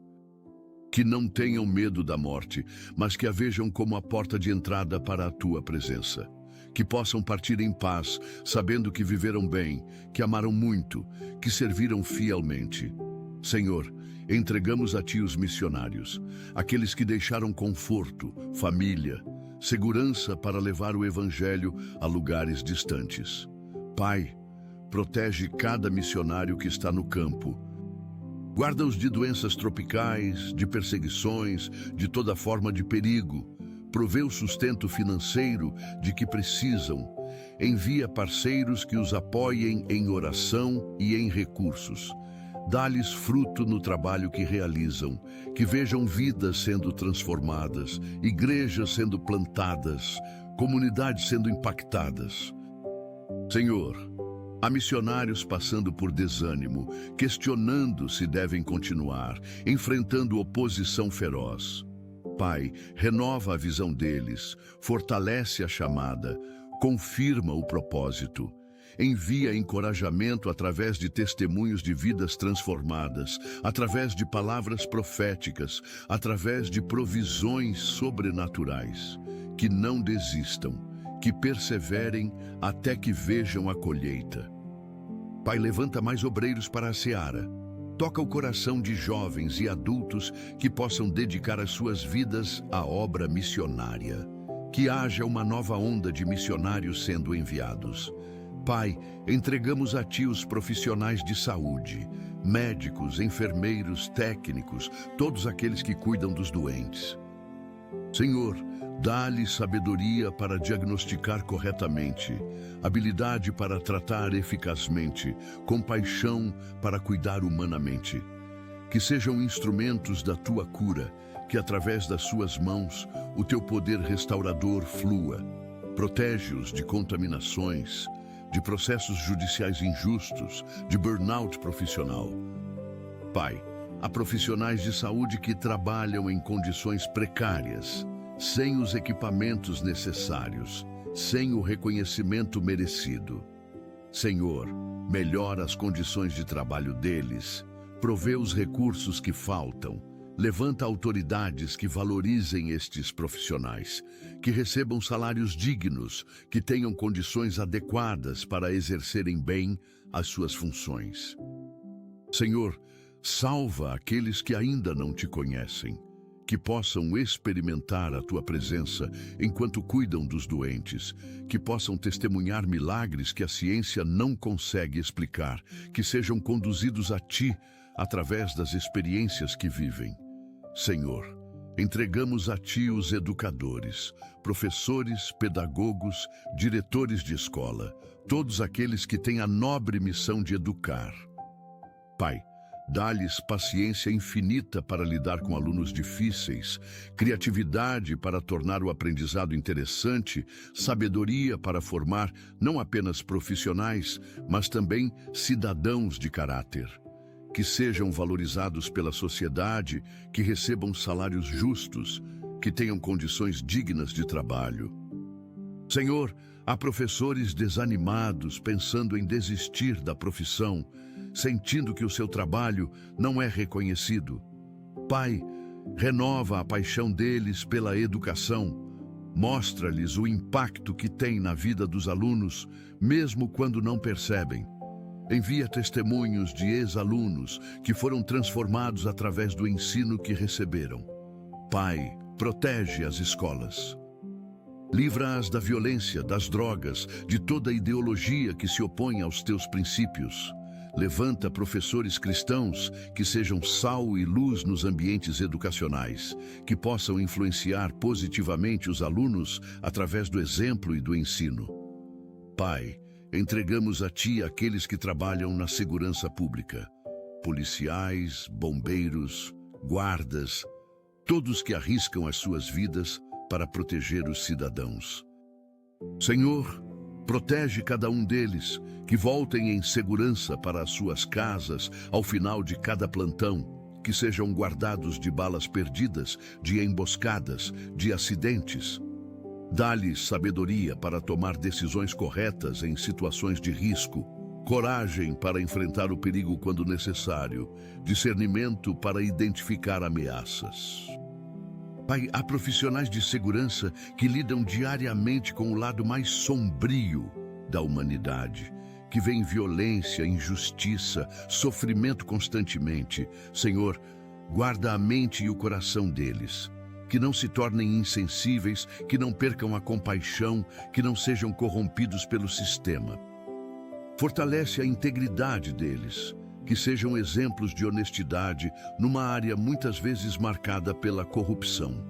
Que não tenham medo da morte, mas que a vejam como a porta de entrada para a tua presença. Que possam partir em paz, sabendo que viveram bem, que amaram muito, que serviram fielmente. Senhor, entregamos a ti os missionários, aqueles que deixaram conforto, família, segurança para levar o evangelho a lugares distantes. Pai, protege cada missionário que está no campo. Guarda-os de doenças tropicais, de perseguições, de toda forma de perigo. Provê o sustento financeiro de que precisam. Envia parceiros que os apoiem em oração e em recursos. Dá-lhes fruto no trabalho que realizam, que vejam vidas sendo transformadas, igrejas sendo plantadas, comunidades sendo impactadas. Senhor, há missionários passando por desânimo, questionando se devem continuar, enfrentando oposição feroz. Pai, renova a visão deles, fortalece a chamada, confirma o propósito. Envia encorajamento através de testemunhos de vidas transformadas, através de palavras proféticas, através de provisões sobrenaturais. Que não desistam, que perseverem até que vejam a colheita. Pai, levanta mais obreiros para a seara. Toca o coração de jovens e adultos que possam dedicar as suas vidas à obra missionária. Que haja uma nova onda de missionários sendo enviados. Pai, entregamos a ti os profissionais de saúde, médicos, enfermeiros, técnicos, todos aqueles que cuidam dos doentes. Senhor, dá-lhes sabedoria para diagnosticar corretamente, habilidade para tratar eficazmente, compaixão para cuidar humanamente. que sejam instrumentos da tua cura, que através das suas mãos o teu poder restaurador flua. Protege-os de contaminações, de processos judiciais injustos, de burnout profissional. Pai, há profissionais de saúde que trabalham em condições precárias, sem os equipamentos necessários, sem o reconhecimento merecido. Senhor, melhora as condições de trabalho deles, provê os recursos que faltam, levanta autoridades que valorizem estes profissionais, que recebam salários dignos, que tenham condições adequadas para exercerem bem as suas funções. Senhor, salva aqueles que ainda não te conhecem, que possam experimentar a tua presença enquanto cuidam dos doentes, que possam testemunhar milagres que a ciência não consegue explicar, que sejam conduzidos a ti através das experiências que vivem. Senhor, entregamos a ti os educadores, professores, pedagogos, diretores de escola, todos aqueles que têm a nobre missão de educar. Pai, dá-lhes paciência infinita para lidar com alunos difíceis, criatividade para tornar o aprendizado interessante, sabedoria para formar não apenas profissionais, mas também cidadãos de caráter. Que sejam valorizados pela sociedade, que recebam salários justos, que tenham condições dignas de trabalho. Senhor, há professores desanimados pensando em desistir da profissão, sentindo que o seu trabalho não é reconhecido. Pai, renova a paixão deles pela educação, mostra-lhes o impacto que tem na vida dos alunos, mesmo quando não percebem. Envia testemunhos de ex-alunos que foram transformados através do ensino que receberam. Pai, protege as escolas. Livra-as da violência, das drogas, de toda ideologia que se opõe aos teus princípios. Levanta professores cristãos que sejam sal e luz nos ambientes educacionais, que possam influenciar positivamente os alunos através do exemplo e do ensino. Pai, entregamos a ti aqueles que trabalham na segurança pública, policiais, bombeiros, guardas, todos que arriscam as suas vidas para proteger os cidadãos. Senhor, protege cada um deles, que voltem em segurança para as suas casas ao final de cada plantão, que sejam guardados de balas perdidas, de emboscadas, de acidentes. Dá-lhes sabedoria para tomar decisões corretas em situações de risco, coragem para enfrentar o perigo quando necessário, discernimento para identificar ameaças. Pai, há profissionais de segurança que lidam diariamente com o lado mais sombrio da humanidade, que veem violência, injustiça, sofrimento constantemente. Senhor, guarda a mente e o coração deles, que não se tornem insensíveis, que não percam a compaixão, que não sejam corrompidos pelo sistema. Fortalece a integridade deles, que sejam exemplos de honestidade numa área muitas vezes marcada pela corrupção.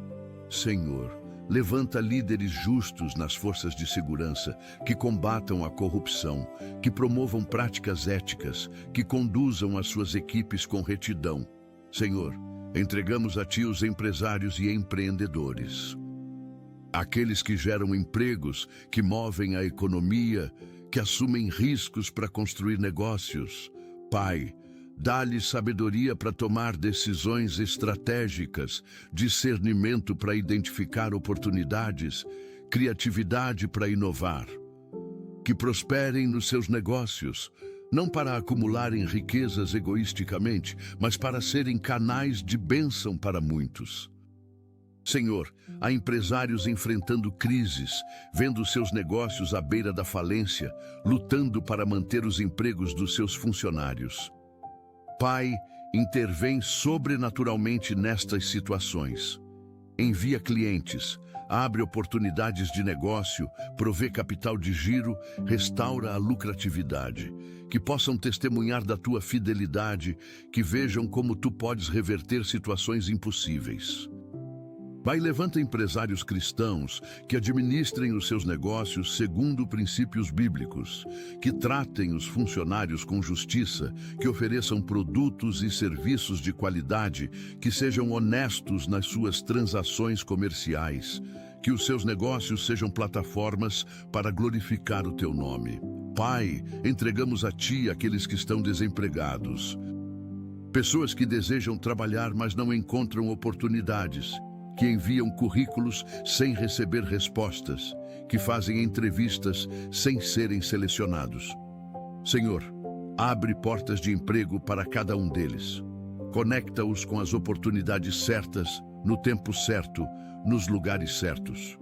Senhor, levanta líderes justos nas forças de segurança, que combatam a corrupção, que promovam práticas éticas, que conduzam as suas equipes com retidão. Senhor, entregamos a ti os empresários e empreendedores, aqueles que geram empregos, que movem a economia, que assumem riscos para construir negócios. Pai, dá-lhes sabedoria para tomar decisões estratégicas, discernimento para identificar oportunidades, criatividade para inovar. Que prosperem nos seus negócios, não para acumularem riquezas egoisticamente, mas para serem canais de bênção para muitos. Senhor, há empresários enfrentando crises, vendo seus negócios à beira da falência, lutando para manter os empregos dos seus funcionários. Pai, intervém sobrenaturalmente nestas situações. Envia clientes, abre oportunidades de negócio, provê capital de giro, restaura a lucratividade. Que possam testemunhar da tua fidelidade, que vejam como tu podes reverter situações impossíveis. Pai, levanta empresários cristãos que administrem os seus negócios segundo princípios bíblicos, que tratem os funcionários com justiça, que ofereçam produtos e serviços de qualidade, que sejam honestos nas suas transações comerciais, que os seus negócios sejam plataformas para glorificar o teu nome. Pai, entregamos a Ti aqueles que estão desempregados, pessoas que desejam trabalhar, mas não encontram oportunidades, que enviam currículos sem receber respostas, que fazem entrevistas sem serem selecionados. Senhor, abre portas de emprego para cada um deles. Conecta-os com as oportunidades certas, no tempo certo, nos lugares certos.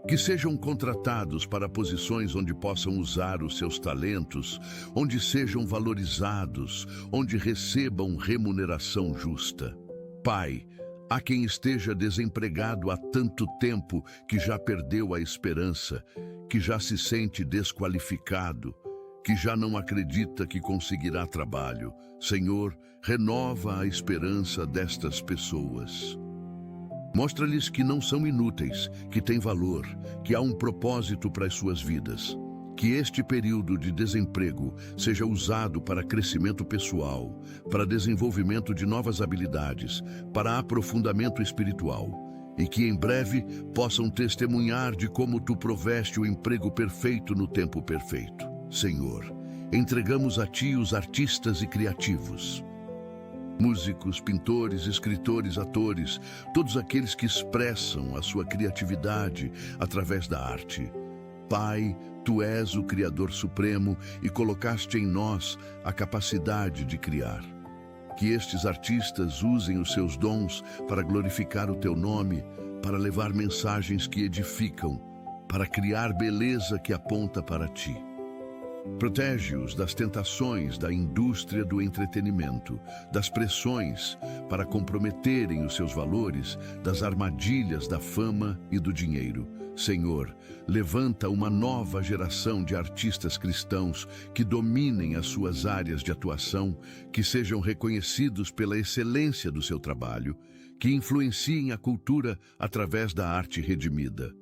Que sejam contratados para posições onde possam usar os seus talentos, onde sejam valorizados, onde recebam remuneração justa. Pai, há quem esteja desempregado há tanto tempo que já perdeu a esperança, que já se sente desqualificado, que já não acredita que conseguirá trabalho. Senhor, renova a esperança destas pessoas. Mostra-lhes que não são inúteis, que têm valor, que há um propósito para as suas vidas. Que este período de desemprego seja usado para crescimento pessoal, para desenvolvimento de novas habilidades, para aprofundamento espiritual, e que em breve possam testemunhar de como Tu proveste o emprego perfeito no tempo perfeito. Senhor, entregamos a Ti os artistas e criativos, músicos, pintores, escritores, atores, todos aqueles que expressam a sua criatividade através da arte. Pai, Tu és o Criador Supremo e colocaste em nós a capacidade de criar. Que estes artistas usem os seus dons para glorificar o Teu nome, para levar mensagens que edificam, para criar beleza que aponta para Ti. Protege-os das tentações da indústria do entretenimento, das pressões para comprometerem os seus valores, das armadilhas da fama e do dinheiro. Senhor, levanta uma nova geração de artistas cristãos que dominem as suas áreas de atuação, que sejam reconhecidos pela excelência do seu trabalho, que influenciem a cultura através da arte redimida.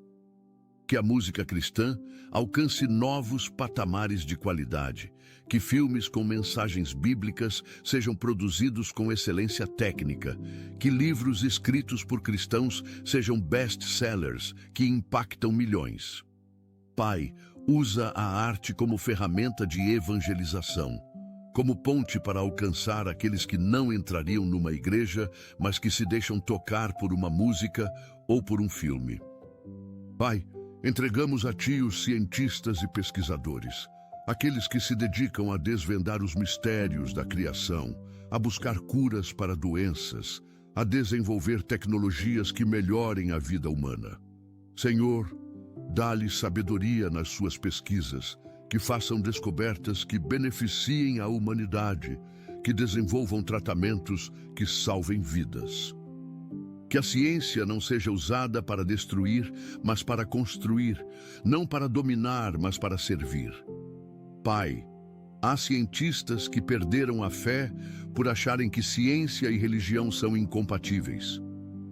Que a música cristã alcance novos patamares de qualidade, que filmes com mensagens bíblicas sejam produzidos com excelência técnica, que livros escritos por cristãos sejam best-sellers que impactam milhões. Pai, usa a arte como ferramenta de evangelização, como ponte para alcançar aqueles que não entrariam numa igreja, mas que se deixam tocar por uma música ou por um filme. Pai, entregamos a Ti os cientistas e pesquisadores, aqueles que se dedicam a desvendar os mistérios da criação, a buscar curas para doenças, a desenvolver tecnologias que melhorem a vida humana. Senhor, dá-lhes sabedoria nas suas pesquisas, que façam descobertas que beneficiem a humanidade, que desenvolvam tratamentos que salvem vidas. Que a ciência não seja usada para destruir, mas para construir, não para dominar, mas para servir. Pai, há cientistas que perderam a fé por acharem que ciência e religião são incompatíveis.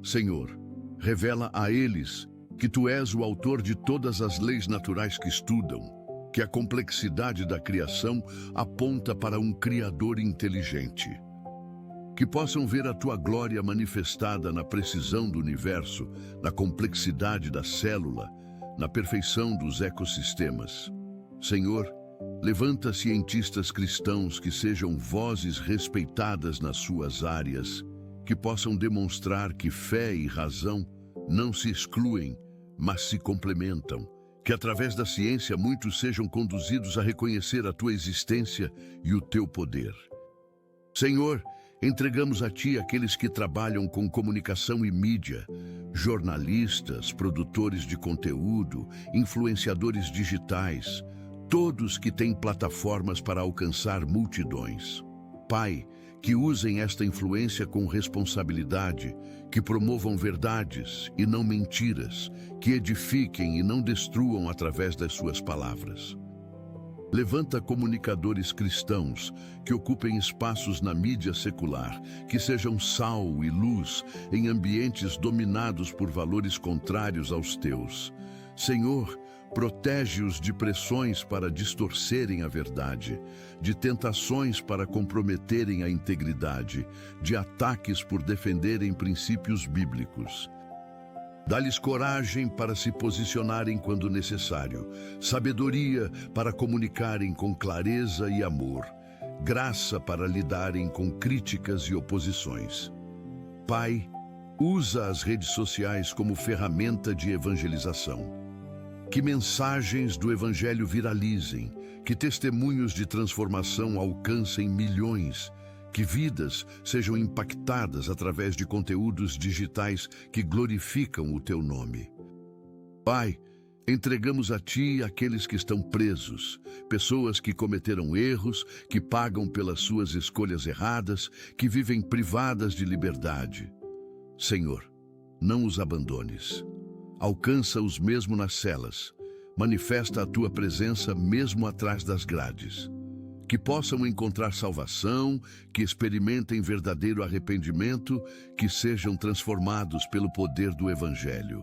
Senhor, revela a eles que Tu és o autor de todas as leis naturais que estudam, que a complexidade da criação aponta para um Criador inteligente. Que possam ver a Tua glória manifestada na precisão do universo, na complexidade da célula, na perfeição dos ecossistemas. Senhor, levanta cientistas cristãos que sejam vozes respeitadas nas suas áreas, que possam demonstrar que fé e razão não se excluem, mas se complementam. Que através da ciência muitos sejam conduzidos a reconhecer a Tua existência e o Teu poder. Senhor, entregamos a Ti aqueles que trabalham com comunicação e mídia, jornalistas, produtores de conteúdo, influenciadores digitais, todos que têm plataformas para alcançar multidões. Pai, que usem esta influência com responsabilidade, que promovam verdades e não mentiras, que edifiquem e não destruam através das suas palavras. Levanta comunicadores cristãos que ocupem espaços na mídia secular, que sejam sal e luz em ambientes dominados por valores contrários aos teus. Senhor, protege-os de pressões para distorcerem a verdade, de tentações para comprometerem a integridade, de ataques por defenderem princípios bíblicos. Dá-lhes coragem para se posicionarem quando necessário, sabedoria para comunicarem com clareza e amor, graça para lidarem com críticas e oposições. Pai, usa as redes sociais como ferramenta de evangelização. Que mensagens do Evangelho viralizem, que testemunhos de transformação alcancem milhões, que vidas sejam impactadas através de conteúdos digitais que glorificam o teu nome. Pai, entregamos a Ti aqueles que estão presos, pessoas que cometeram erros, que pagam pelas suas escolhas erradas, que vivem privadas de liberdade. Senhor, não os abandones. Alcança-os mesmo nas celas. Manifesta a Tua presença mesmo atrás das grades. Que possam encontrar salvação, que experimentem verdadeiro arrependimento, que sejam transformados pelo poder do Evangelho.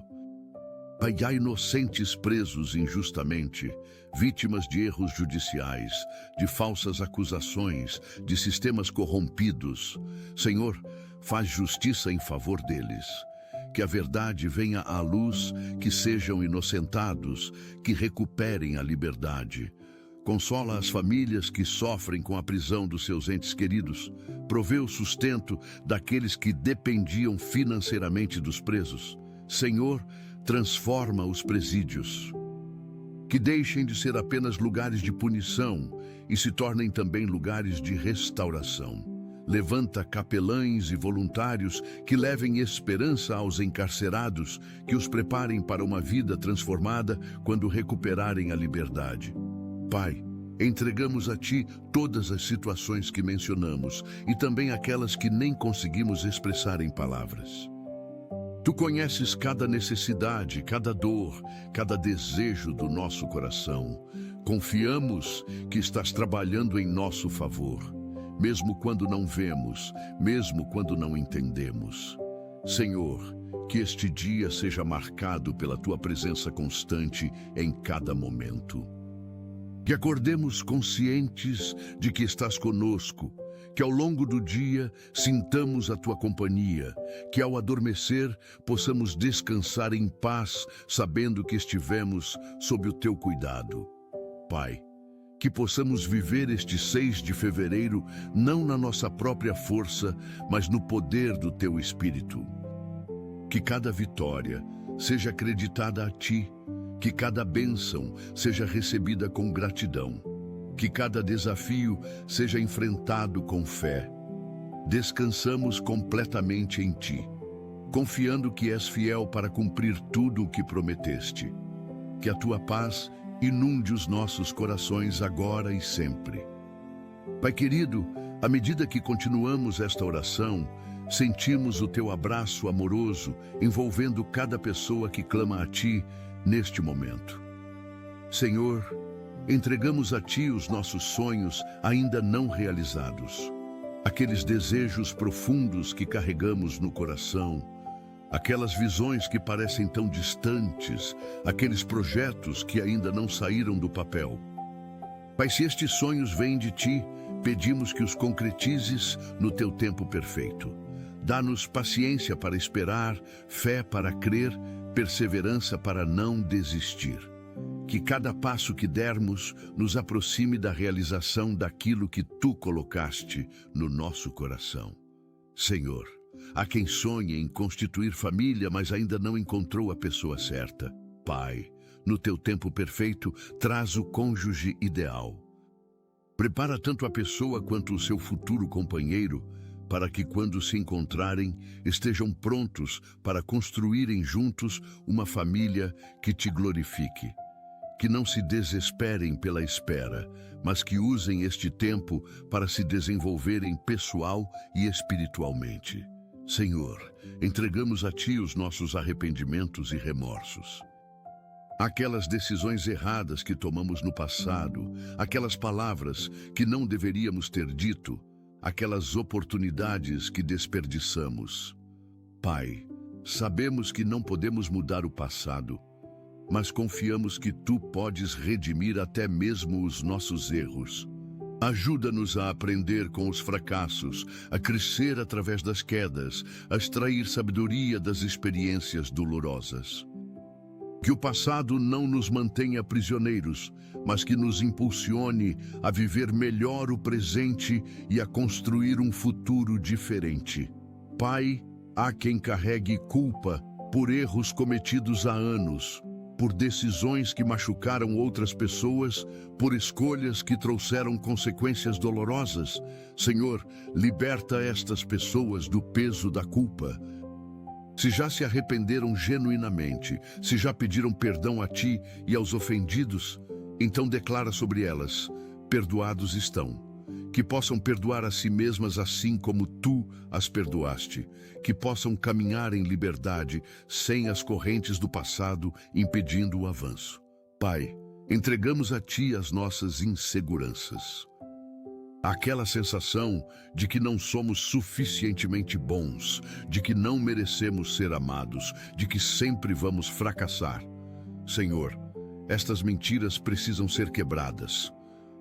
Pai, há inocentes presos injustamente, vítimas de erros judiciais, de falsas acusações, de sistemas corrompidos. Senhor, faz justiça em favor deles. Que a verdade venha à luz, que sejam inocentados, que recuperem a liberdade. Consola as famílias que sofrem com a prisão dos seus entes queridos. Provê o sustento daqueles que dependiam financeiramente dos presos. Senhor, transforma os presídios. Que deixem de ser apenas lugares de punição e se tornem também lugares de restauração. Levanta capelães e voluntários que levem esperança aos encarcerados, que os preparem para uma vida transformada quando recuperarem a liberdade. Pai, entregamos a Ti todas as situações que mencionamos e também aquelas que nem conseguimos expressar em palavras. Tu conheces cada necessidade, cada dor, cada desejo do nosso coração. Confiamos que estás trabalhando em nosso favor, mesmo quando não vemos, mesmo quando não entendemos. Senhor, que este dia seja marcado pela Tua presença constante em cada momento. Que acordemos conscientes de que estás conosco, que ao longo do dia sintamos a Tua companhia, que ao adormecer possamos descansar em paz, sabendo que estivemos sob o Teu cuidado. Pai, que possamos viver este 6 de fevereiro não na nossa própria força, mas no poder do Teu Espírito. Que cada vitória seja acreditada a Ti, que cada bênção seja recebida com gratidão, que cada desafio seja enfrentado com fé. Descansamos completamente em Ti, confiando que és fiel para cumprir tudo o que prometeste. Que a Tua paz inunde os nossos corações agora e sempre. Pai querido, à medida que continuamos esta oração, sentimos o Teu abraço amoroso envolvendo cada pessoa que clama a Ti neste momento. Senhor, entregamos a Ti os nossos sonhos ainda não realizados, aqueles desejos profundos que carregamos no coração, aquelas visões que parecem tão distantes, aqueles projetos que ainda não saíram do papel. Pai, se estes sonhos vêm de Ti, pedimos que os concretizes no Teu tempo perfeito. Dá-nos paciência para esperar, fé para crer, perseverança para não desistir. Que cada passo que dermos nos aproxime da realização daquilo que Tu colocaste no nosso coração. Senhor, há quem sonhe em constituir família, mas ainda não encontrou a pessoa certa. Pai, no Teu tempo perfeito, traz o cônjuge ideal. Prepara tanto a pessoa quanto o seu futuro companheiro, para que quando se encontrarem, estejam prontos para construírem juntos uma família que Te glorifique. Que não se desesperem pela espera, mas que usem este tempo para se desenvolverem pessoal e espiritualmente. Senhor, entregamos a Ti os nossos arrependimentos e remorsos. Aquelas decisões erradas que tomamos no passado, aquelas palavras que não deveríamos ter dito, aquelas oportunidades que desperdiçamos. Pai, sabemos que não podemos mudar o passado, mas confiamos que Tu podes redimir até mesmo os nossos erros. Ajuda-nos a aprender com os fracassos, a crescer através das quedas, a extrair sabedoria das experiências dolorosas. Que o passado não nos mantenha prisioneiros, mas que nos impulsione a viver melhor o presente e a construir um futuro diferente. Pai, há quem carregue culpa por erros cometidos há anos, por decisões que machucaram outras pessoas, por escolhas que trouxeram consequências dolorosas. Senhor, liberta estas pessoas do peso da culpa. Se já se arrependeram genuinamente, se já pediram perdão a Ti e aos ofendidos, então declara sobre elas: perdoados estão. Que possam perdoar a si mesmas assim como Tu as perdoaste. Que possam caminhar em liberdade, sem as correntes do passado impedindo o avanço. Pai, entregamos a Ti as nossas inseguranças. Aquela sensação de que não somos suficientemente bons, de que não merecemos ser amados, de que sempre vamos fracassar. Senhor, estas mentiras precisam ser quebradas.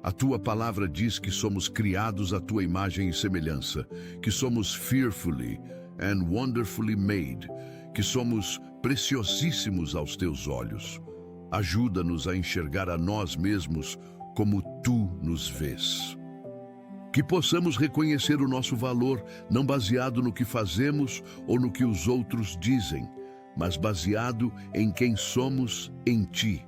A Tua palavra diz que somos criados à Tua imagem e semelhança, que somos fearfully and wonderfully made, que somos preciosíssimos aos Teus olhos. Ajuda-nos a enxergar a nós mesmos como Tu nos vês. Que possamos reconhecer o nosso valor não baseado no que fazemos ou no que os outros dizem, mas baseado em quem somos em Ti.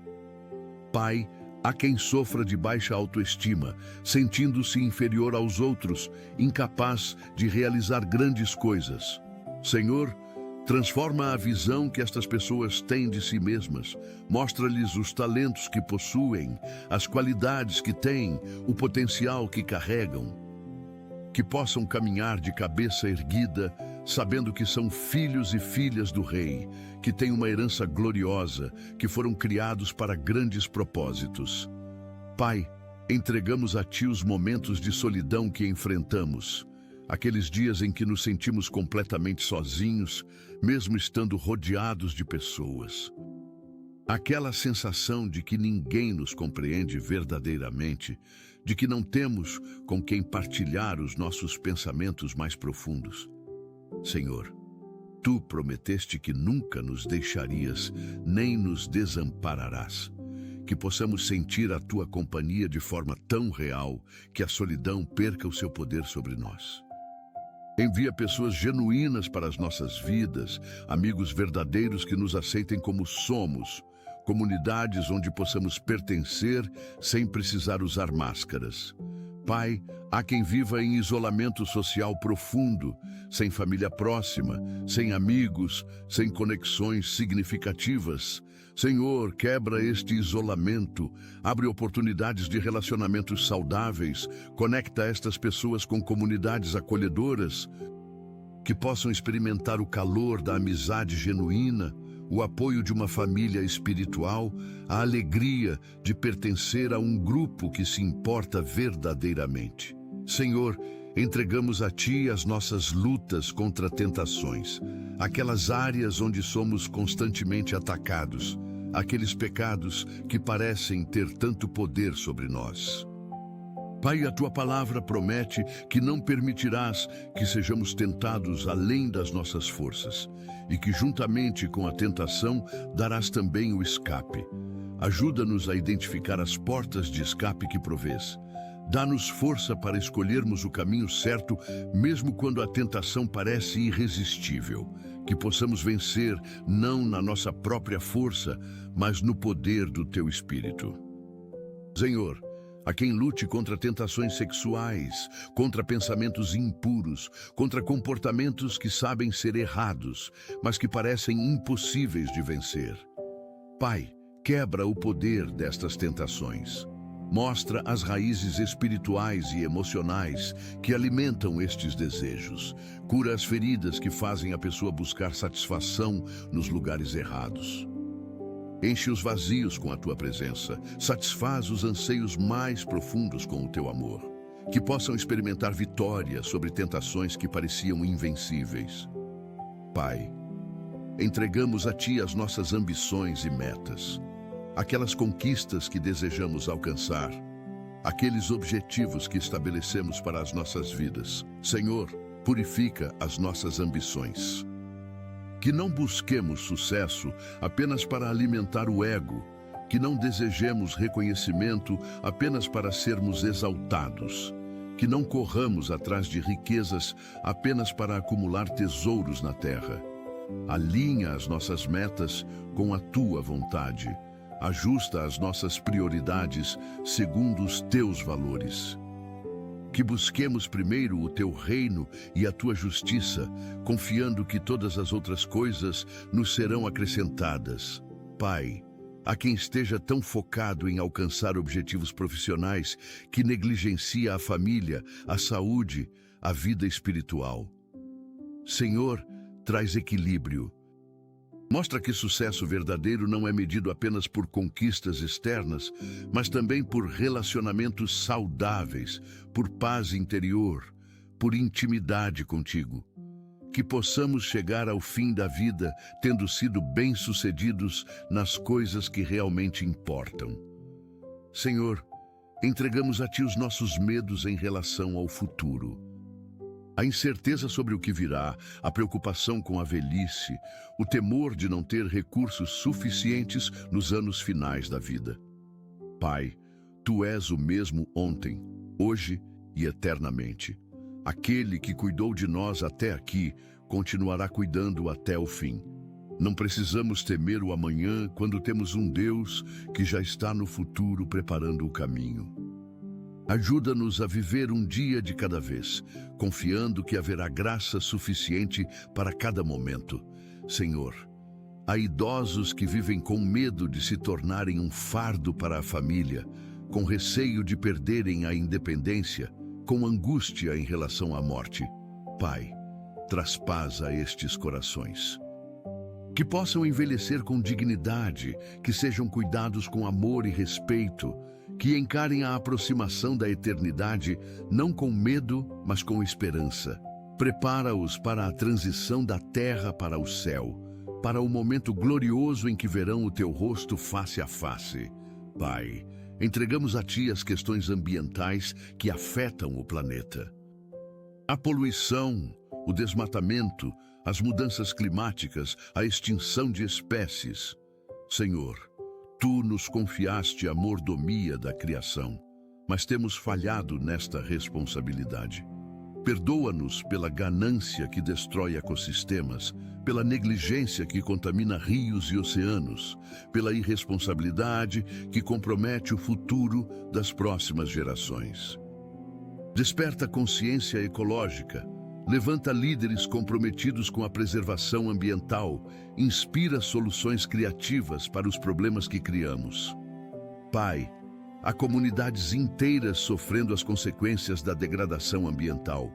Pai, há quem sofra de baixa autoestima, sentindo-se inferior aos outros, incapaz de realizar grandes coisas. Senhor, transforma a visão que estas pessoas têm de si mesmas. Mostra-lhes os talentos que possuem, as qualidades que têm, o potencial que carregam. Que possam caminhar de cabeça erguida, sabendo que são filhos e filhas do Rei, que têm uma herança gloriosa, que foram criados para grandes propósitos. Pai, entregamos a Ti os momentos de solidão que enfrentamos, aqueles dias em que nos sentimos completamente sozinhos, mesmo estando rodeados de pessoas. Aquela sensação de que ninguém nos compreende verdadeiramente, de que não temos com quem partilhar os nossos pensamentos mais profundos. Senhor, Tu prometeste que nunca nos deixarias, nem nos desampararás. Que possamos sentir a Tua companhia de forma tão real que a solidão perca o seu poder sobre nós. Envia pessoas genuínas para as nossas vidas, amigos verdadeiros que nos aceitem como somos, comunidades onde possamos pertencer sem precisar usar máscaras. Pai, há quem viva em isolamento social profundo, sem família próxima, sem amigos, sem conexões significativas. Senhor, quebra este isolamento, abre oportunidades de relacionamentos saudáveis, conecta estas pessoas com comunidades acolhedoras, que possam experimentar o calor da amizade genuína, o apoio de uma família espiritual, a alegria de pertencer a um grupo que se importa verdadeiramente. Senhor, entregamos a Ti as nossas lutas contra tentações, aquelas áreas onde somos constantemente atacados, aqueles pecados que parecem ter tanto poder sobre nós. Pai, a Tua palavra promete que não permitirás que sejamos tentados além das nossas forças e que juntamente com a tentação darás também o escape. Ajuda-nos a identificar as portas de escape que provês. Dá-nos força para escolhermos o caminho certo, mesmo quando a tentação parece irresistível. Que possamos vencer não na nossa própria força, mas no poder do Teu Espírito. Senhor, a quem lute contra tentações sexuais, contra pensamentos impuros, contra comportamentos que sabem ser errados, mas que parecem impossíveis de vencer. Pai, quebra o poder destas tentações. Mostra as raízes espirituais e emocionais que alimentam estes desejos. Cura as feridas que fazem a pessoa buscar satisfação nos lugares errados. Enche os vazios com a tua presença, satisfaz os anseios mais profundos com o teu amor. Que possam experimentar vitória sobre tentações que pareciam invencíveis. Pai, entregamos a Ti as nossas ambições e metas, aquelas conquistas que desejamos alcançar, aqueles objetivos que estabelecemos para as nossas vidas. Senhor, purifica as nossas ambições. Que não busquemos sucesso apenas para alimentar o ego, que não desejemos reconhecimento apenas para sermos exaltados, que não corramos atrás de riquezas apenas para acumular tesouros na terra. Alinha as nossas metas com a Tua vontade. Ajusta as nossas prioridades segundo os Teus valores. Que busquemos primeiro o Teu reino e a Tua justiça, confiando que todas as outras coisas nos serão acrescentadas. Pai, a quem esteja tão focado em alcançar objetivos profissionais que negligencia a família, a saúde, a vida espiritual. Senhor, traz equilíbrio. Mostra que sucesso verdadeiro não é medido apenas por conquistas externas, mas também por relacionamentos saudáveis, por paz interior, por intimidade contigo. Que possamos chegar ao fim da vida tendo sido bem-sucedidos nas coisas que realmente importam. Senhor, entregamos a Ti os nossos medos em relação ao futuro. A incerteza sobre o que virá, a preocupação com a velhice, o temor de não ter recursos suficientes nos anos finais da vida. Pai, Tu és o mesmo ontem, hoje e eternamente. Aquele que cuidou de nós até aqui, continuará cuidando até o fim. Não precisamos temer o amanhã quando temos um Deus que já está no futuro preparando o caminho. Ajuda-nos a viver um dia de cada vez, confiando que haverá graça suficiente para cada momento. Senhor, há idosos que vivem com medo de se tornarem um fardo para a família, com receio de perderem a independência, com angústia em relação à morte. Pai, traz paz a estes corações. Que possam envelhecer com dignidade, que sejam cuidados com amor e respeito, que encarem a aproximação da eternidade não com medo, mas com esperança. Prepara-os para a transição da terra para o céu, para o momento glorioso em que verão o Teu rosto face a face. Pai, entregamos a Ti as questões ambientais que afetam o planeta. A poluição, o desmatamento, as mudanças climáticas, a extinção de espécies. Senhor, Tu nos confiaste a mordomia da criação, mas temos falhado nesta responsabilidade. Perdoa-nos pela ganância que destrói ecossistemas, pela negligência que contamina rios e oceanos, pela irresponsabilidade que compromete o futuro das próximas gerações. Desperta consciência ecológica, levanta líderes comprometidos com a preservação ambiental, inspira soluções criativas para os problemas que criamos. Pai, há comunidades inteiras sofrendo as consequências da degradação ambiental.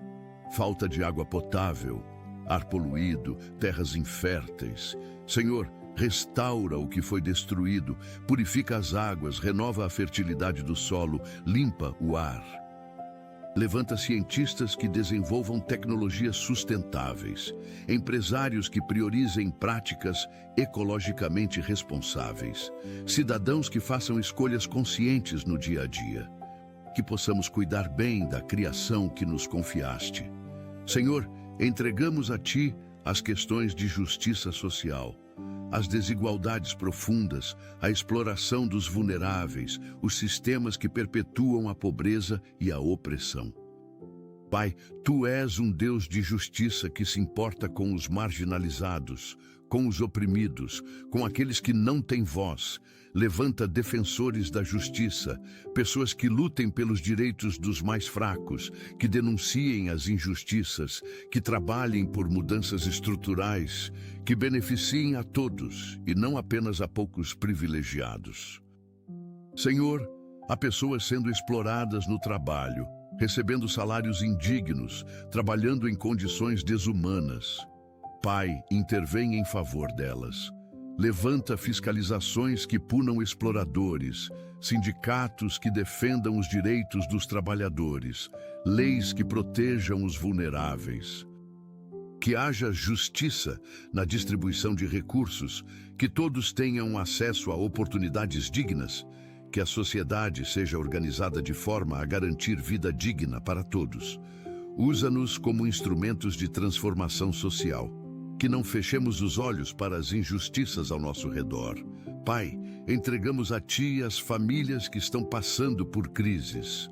Falta de água potável, ar poluído, terras inférteis. Senhor, restaura o que foi destruído, purifica as águas, renova a fertilidade do solo, limpa o ar. Levanta cientistas que desenvolvam tecnologias sustentáveis, empresários que priorizem práticas ecologicamente responsáveis, cidadãos que façam escolhas conscientes no dia a dia. Que possamos cuidar bem da criação que nos confiaste. Senhor, entregamos a Ti as questões de justiça social, as desigualdades profundas, a exploração dos vulneráveis, os sistemas que perpetuam a pobreza e a opressão. Pai, Tu és um Deus de justiça que se importa com os marginalizados, com os oprimidos, com aqueles que não têm voz. Levanta defensores da justiça, pessoas que lutem pelos direitos dos mais fracos, que denunciem as injustiças, que trabalhem por mudanças estruturais, que beneficiem a todos e não apenas a poucos privilegiados. Senhor, há pessoas sendo exploradas no trabalho, recebendo salários indignos, trabalhando em condições desumanas. Pai, intervém em favor delas. Levanta fiscalizações que punam exploradores, sindicatos que defendam os direitos dos trabalhadores, leis que protejam os vulneráveis. Que haja justiça na distribuição de recursos, que todos tenham acesso a oportunidades dignas, que a sociedade seja organizada de forma a garantir vida digna para todos. Usa-nos como instrumentos de transformação social. Que não fechemos os olhos para as injustiças ao nosso redor. Pai, entregamos a Ti as famílias que estão passando por crises.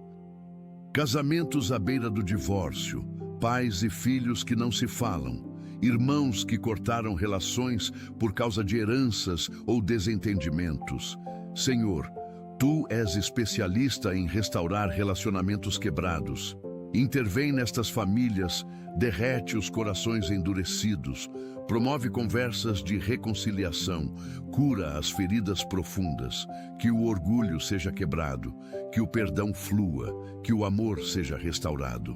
Casamentos à beira do divórcio, pais e filhos que não se falam, irmãos que cortaram relações por causa de heranças ou desentendimentos. Senhor, Tu és especialista em restaurar relacionamentos quebrados. Intervém nestas famílias, derrete os corações endurecidos, promove conversas de reconciliação, cura as feridas profundas, que o orgulho seja quebrado, que o perdão flua, que o amor seja restaurado.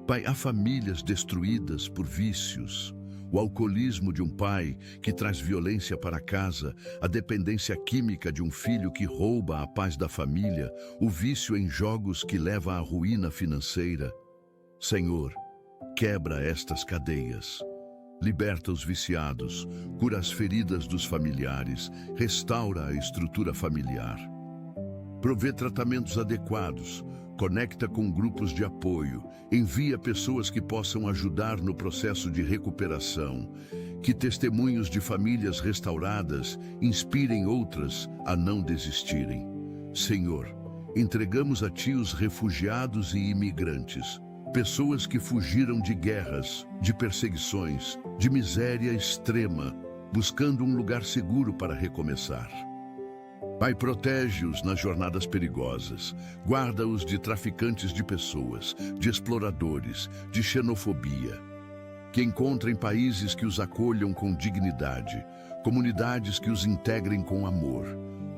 Pai, há famílias destruídas por vícios, o alcoolismo de um pai que traz violência para casa, a dependência química de um filho que rouba a paz da família, o vício em jogos que leva à ruína financeira. Senhor, quebra estas cadeias. Liberta os viciados, cura as feridas dos familiares, restaura a estrutura familiar. Provê tratamentos adequados, conecta com grupos de apoio, envia pessoas que possam ajudar no processo de recuperação. Que testemunhos de famílias restauradas inspirem outras a não desistirem. Senhor, entregamos a Ti os refugiados e imigrantes, pessoas que fugiram de guerras, de perseguições, de miséria extrema, buscando um lugar seguro para recomeçar. Pai, protege-os nas jornadas perigosas, guarda-os de traficantes de pessoas, de exploradores, de xenofobia. Que encontrem países que os acolham com dignidade, comunidades que os integrem com amor,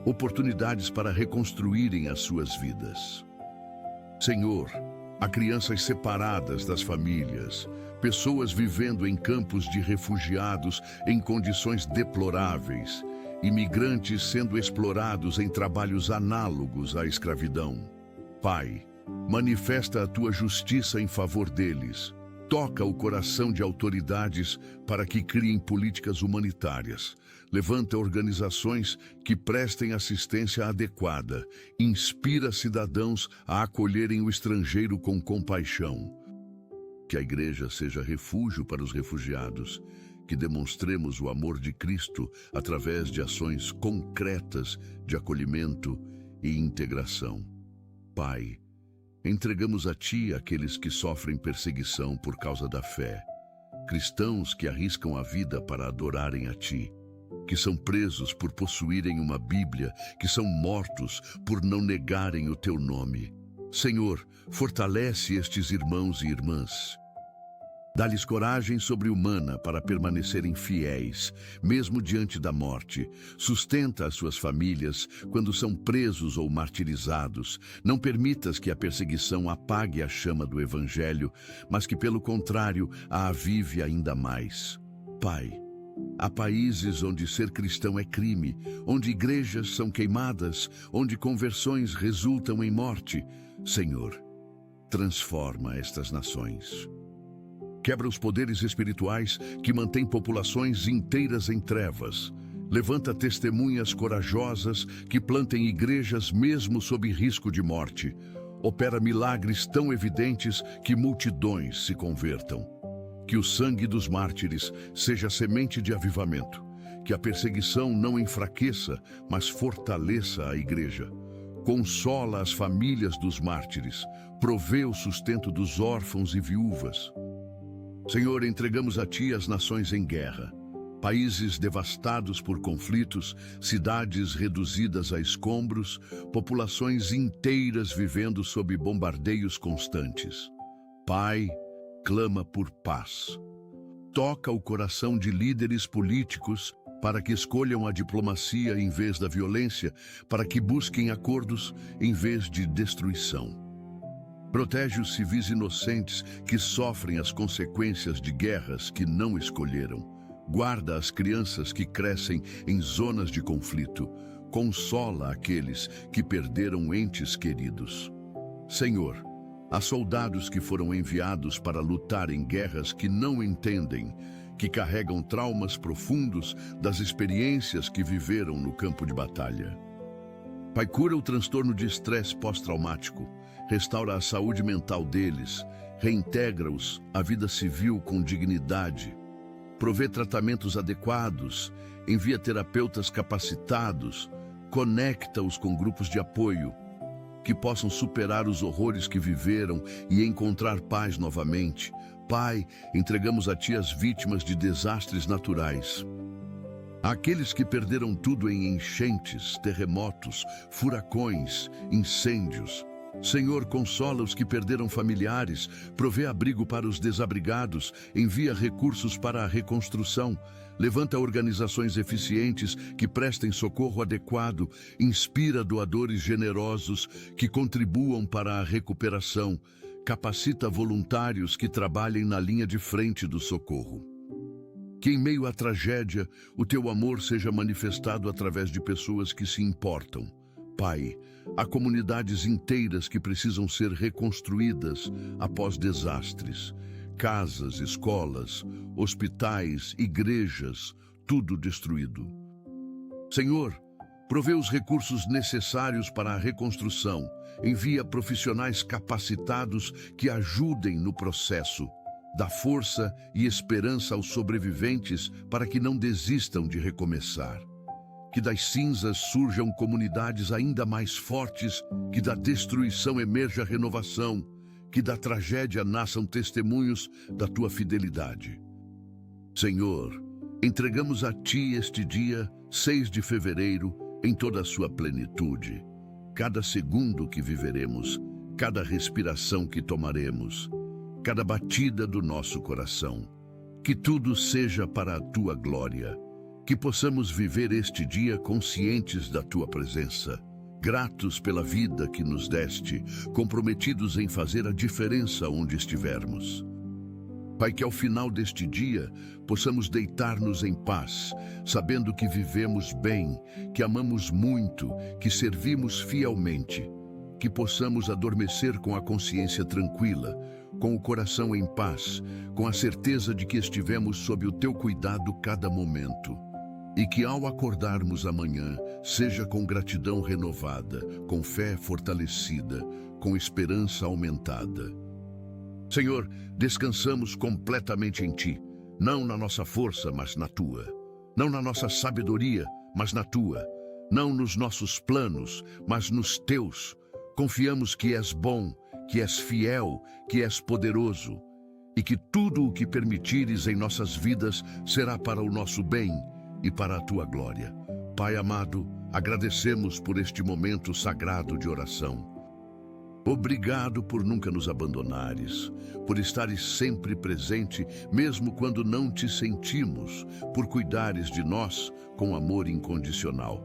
oportunidades para reconstruírem as suas vidas. Senhor, há crianças separadas das famílias, pessoas vivendo em campos de refugiados em condições deploráveis, imigrantes sendo explorados em trabalhos análogos à escravidão. Pai, manifesta a Tua justiça em favor deles. Toca o coração de autoridades para que criem políticas humanitárias. Levanta organizações que prestem assistência adequada. Inspira cidadãos a acolherem o estrangeiro com compaixão. Que a Igreja seja refúgio para os refugiados. Que demonstremos o amor de Cristo através de ações concretas de acolhimento e integração. Pai, entregamos a Ti aqueles que sofrem perseguição por causa da fé, cristãos que arriscam a vida para adorarem a Ti, que são presos por possuírem uma Bíblia, que são mortos por não negarem o Teu nome. Senhor, fortalece estes irmãos e irmãs. Dá-lhes coragem sobre-humana para permanecerem fiéis, mesmo diante da morte. Sustenta as suas famílias quando são presos ou martirizados. Não permitas que a perseguição apague a chama do Evangelho, mas que, pelo contrário, a avive ainda mais. Pai, há países onde ser cristão é crime, onde igrejas são queimadas, onde conversões resultam em morte. Senhor, transforma estas nações. Quebra os poderes espirituais que mantêm populações inteiras em trevas. Levanta testemunhas corajosas que plantem igrejas mesmo sob risco de morte. Opera milagres tão evidentes que multidões se convertam. Que o sangue dos mártires seja semente de avivamento. Que a perseguição não enfraqueça, mas fortaleça a igreja. Consola as famílias dos mártires. Provê o sustento dos órfãos e viúvas. Senhor, entregamos a Ti as nações em guerra, países devastados por conflitos, cidades reduzidas a escombros, populações inteiras vivendo sob bombardeios constantes. Pai, clama por paz. Toca o coração de líderes políticos para que escolham a diplomacia em vez da violência, para que busquem acordos em vez de destruição. Protege os civis inocentes que sofrem as consequências de guerras que não escolheram. Guarda as crianças que crescem em zonas de conflito. Consola aqueles que perderam entes queridos. Senhor, há soldados que foram enviados para lutar em guerras que não entendem, que carregam traumas profundos das experiências que viveram no campo de batalha. Pai, cura o transtorno de estresse pós-traumático, restaura a saúde mental deles, reintegra-os à vida civil com dignidade, provê tratamentos adequados, envia terapeutas capacitados, conecta-os com grupos de apoio, que possam superar os horrores que viveram e encontrar paz novamente. Pai, entregamos a Ti as vítimas de desastres naturais. Aqueles que perderam tudo em enchentes, terremotos, furacões, incêndios. Senhor, consola os que perderam familiares, provê abrigo para os desabrigados, envia recursos para a reconstrução, levanta organizações eficientes que prestem socorro adequado, inspira doadores generosos que contribuam para a recuperação, capacita voluntários que trabalhem na linha de frente do socorro. Que em meio à tragédia, o Teu amor seja manifestado através de pessoas que se importam. Pai, há comunidades inteiras que precisam ser reconstruídas após desastres. Casas, escolas, hospitais, igrejas, tudo destruído. Senhor, provê os recursos necessários para a reconstrução. Envia profissionais capacitados que ajudem no processo. Dá força e esperança aos sobreviventes para que não desistam de recomeçar. Que das cinzas surjam comunidades ainda mais fortes, que da destruição emerja renovação, que da tragédia nasçam testemunhos da Tua fidelidade. Senhor, entregamos a Ti este dia, 6 de fevereiro, em toda a sua plenitude. Cada segundo que viveremos, cada respiração que tomaremos, cada batida do nosso coração. Que tudo seja para a Tua glória. Que possamos viver este dia conscientes da Tua presença, gratos pela vida que nos deste, comprometidos em fazer a diferença onde estivermos. Pai, que ao final deste dia possamos deitar-nos em paz, sabendo que vivemos bem, que amamos muito, que servimos fielmente. Que possamos adormecer com a consciência tranquila, com o coração em paz, com a certeza de que estivemos sob o Teu cuidado cada momento. E que ao acordarmos amanhã, seja com gratidão renovada, com fé fortalecida, com esperança aumentada. Senhor, descansamos completamente em Ti, não na nossa força, mas na Tua. Não na nossa sabedoria, mas na Tua. Não nos nossos planos, mas nos Teus. Confiamos que És bom, que És fiel, que És poderoso, e que tudo o que permitires em nossas vidas será para o nosso bem e para a Tua glória. Pai amado, agradecemos por este momento sagrado de oração. Obrigado por nunca nos abandonares, por estares sempre presente, mesmo quando não Te sentimos, por cuidares de nós com amor incondicional.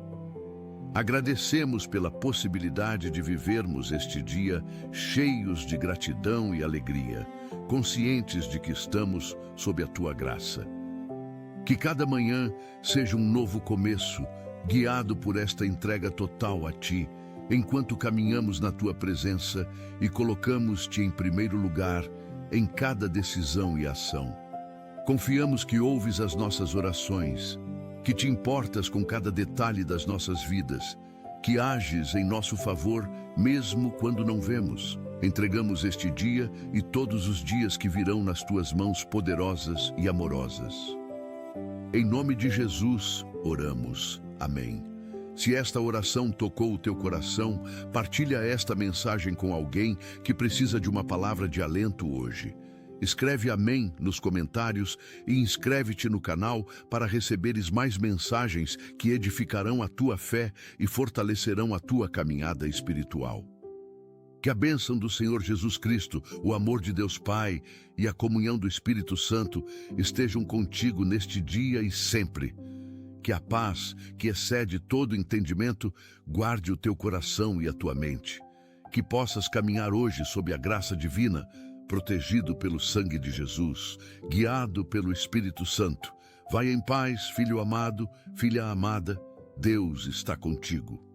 Agradecemos pela possibilidade de vivermos este dia cheios de gratidão e alegria, conscientes de que estamos sob a Tua graça. Que cada manhã seja um novo começo, guiado por esta entrega total a Ti, enquanto caminhamos na Tua presença e colocamos-Te em primeiro lugar em cada decisão e ação. Confiamos que ouves as nossas orações, que Te importas com cada detalhe das nossas vidas, que ages em nosso favor mesmo quando não vemos. Entregamos este dia e todos os dias que virão nas Tuas mãos poderosas e amorosas. Em nome de Jesus, oramos. Amém. Se esta oração tocou o teu coração, partilha esta mensagem com alguém que precisa de uma palavra de alento hoje. Escreve amém nos comentários e inscreve-te no canal para receberes mais mensagens que edificarão a tua fé e fortalecerão a tua caminhada espiritual. Que a bênção do Senhor Jesus Cristo, o amor de Deus Pai e a comunhão do Espírito Santo estejam contigo neste dia e sempre. Que a paz, que excede todo entendimento, guarde o teu coração e a tua mente. Que possas caminhar hoje sob a graça divina, protegido pelo sangue de Jesus, guiado pelo Espírito Santo, Vai em paz, filho amado, filha amada. Deus está contigo.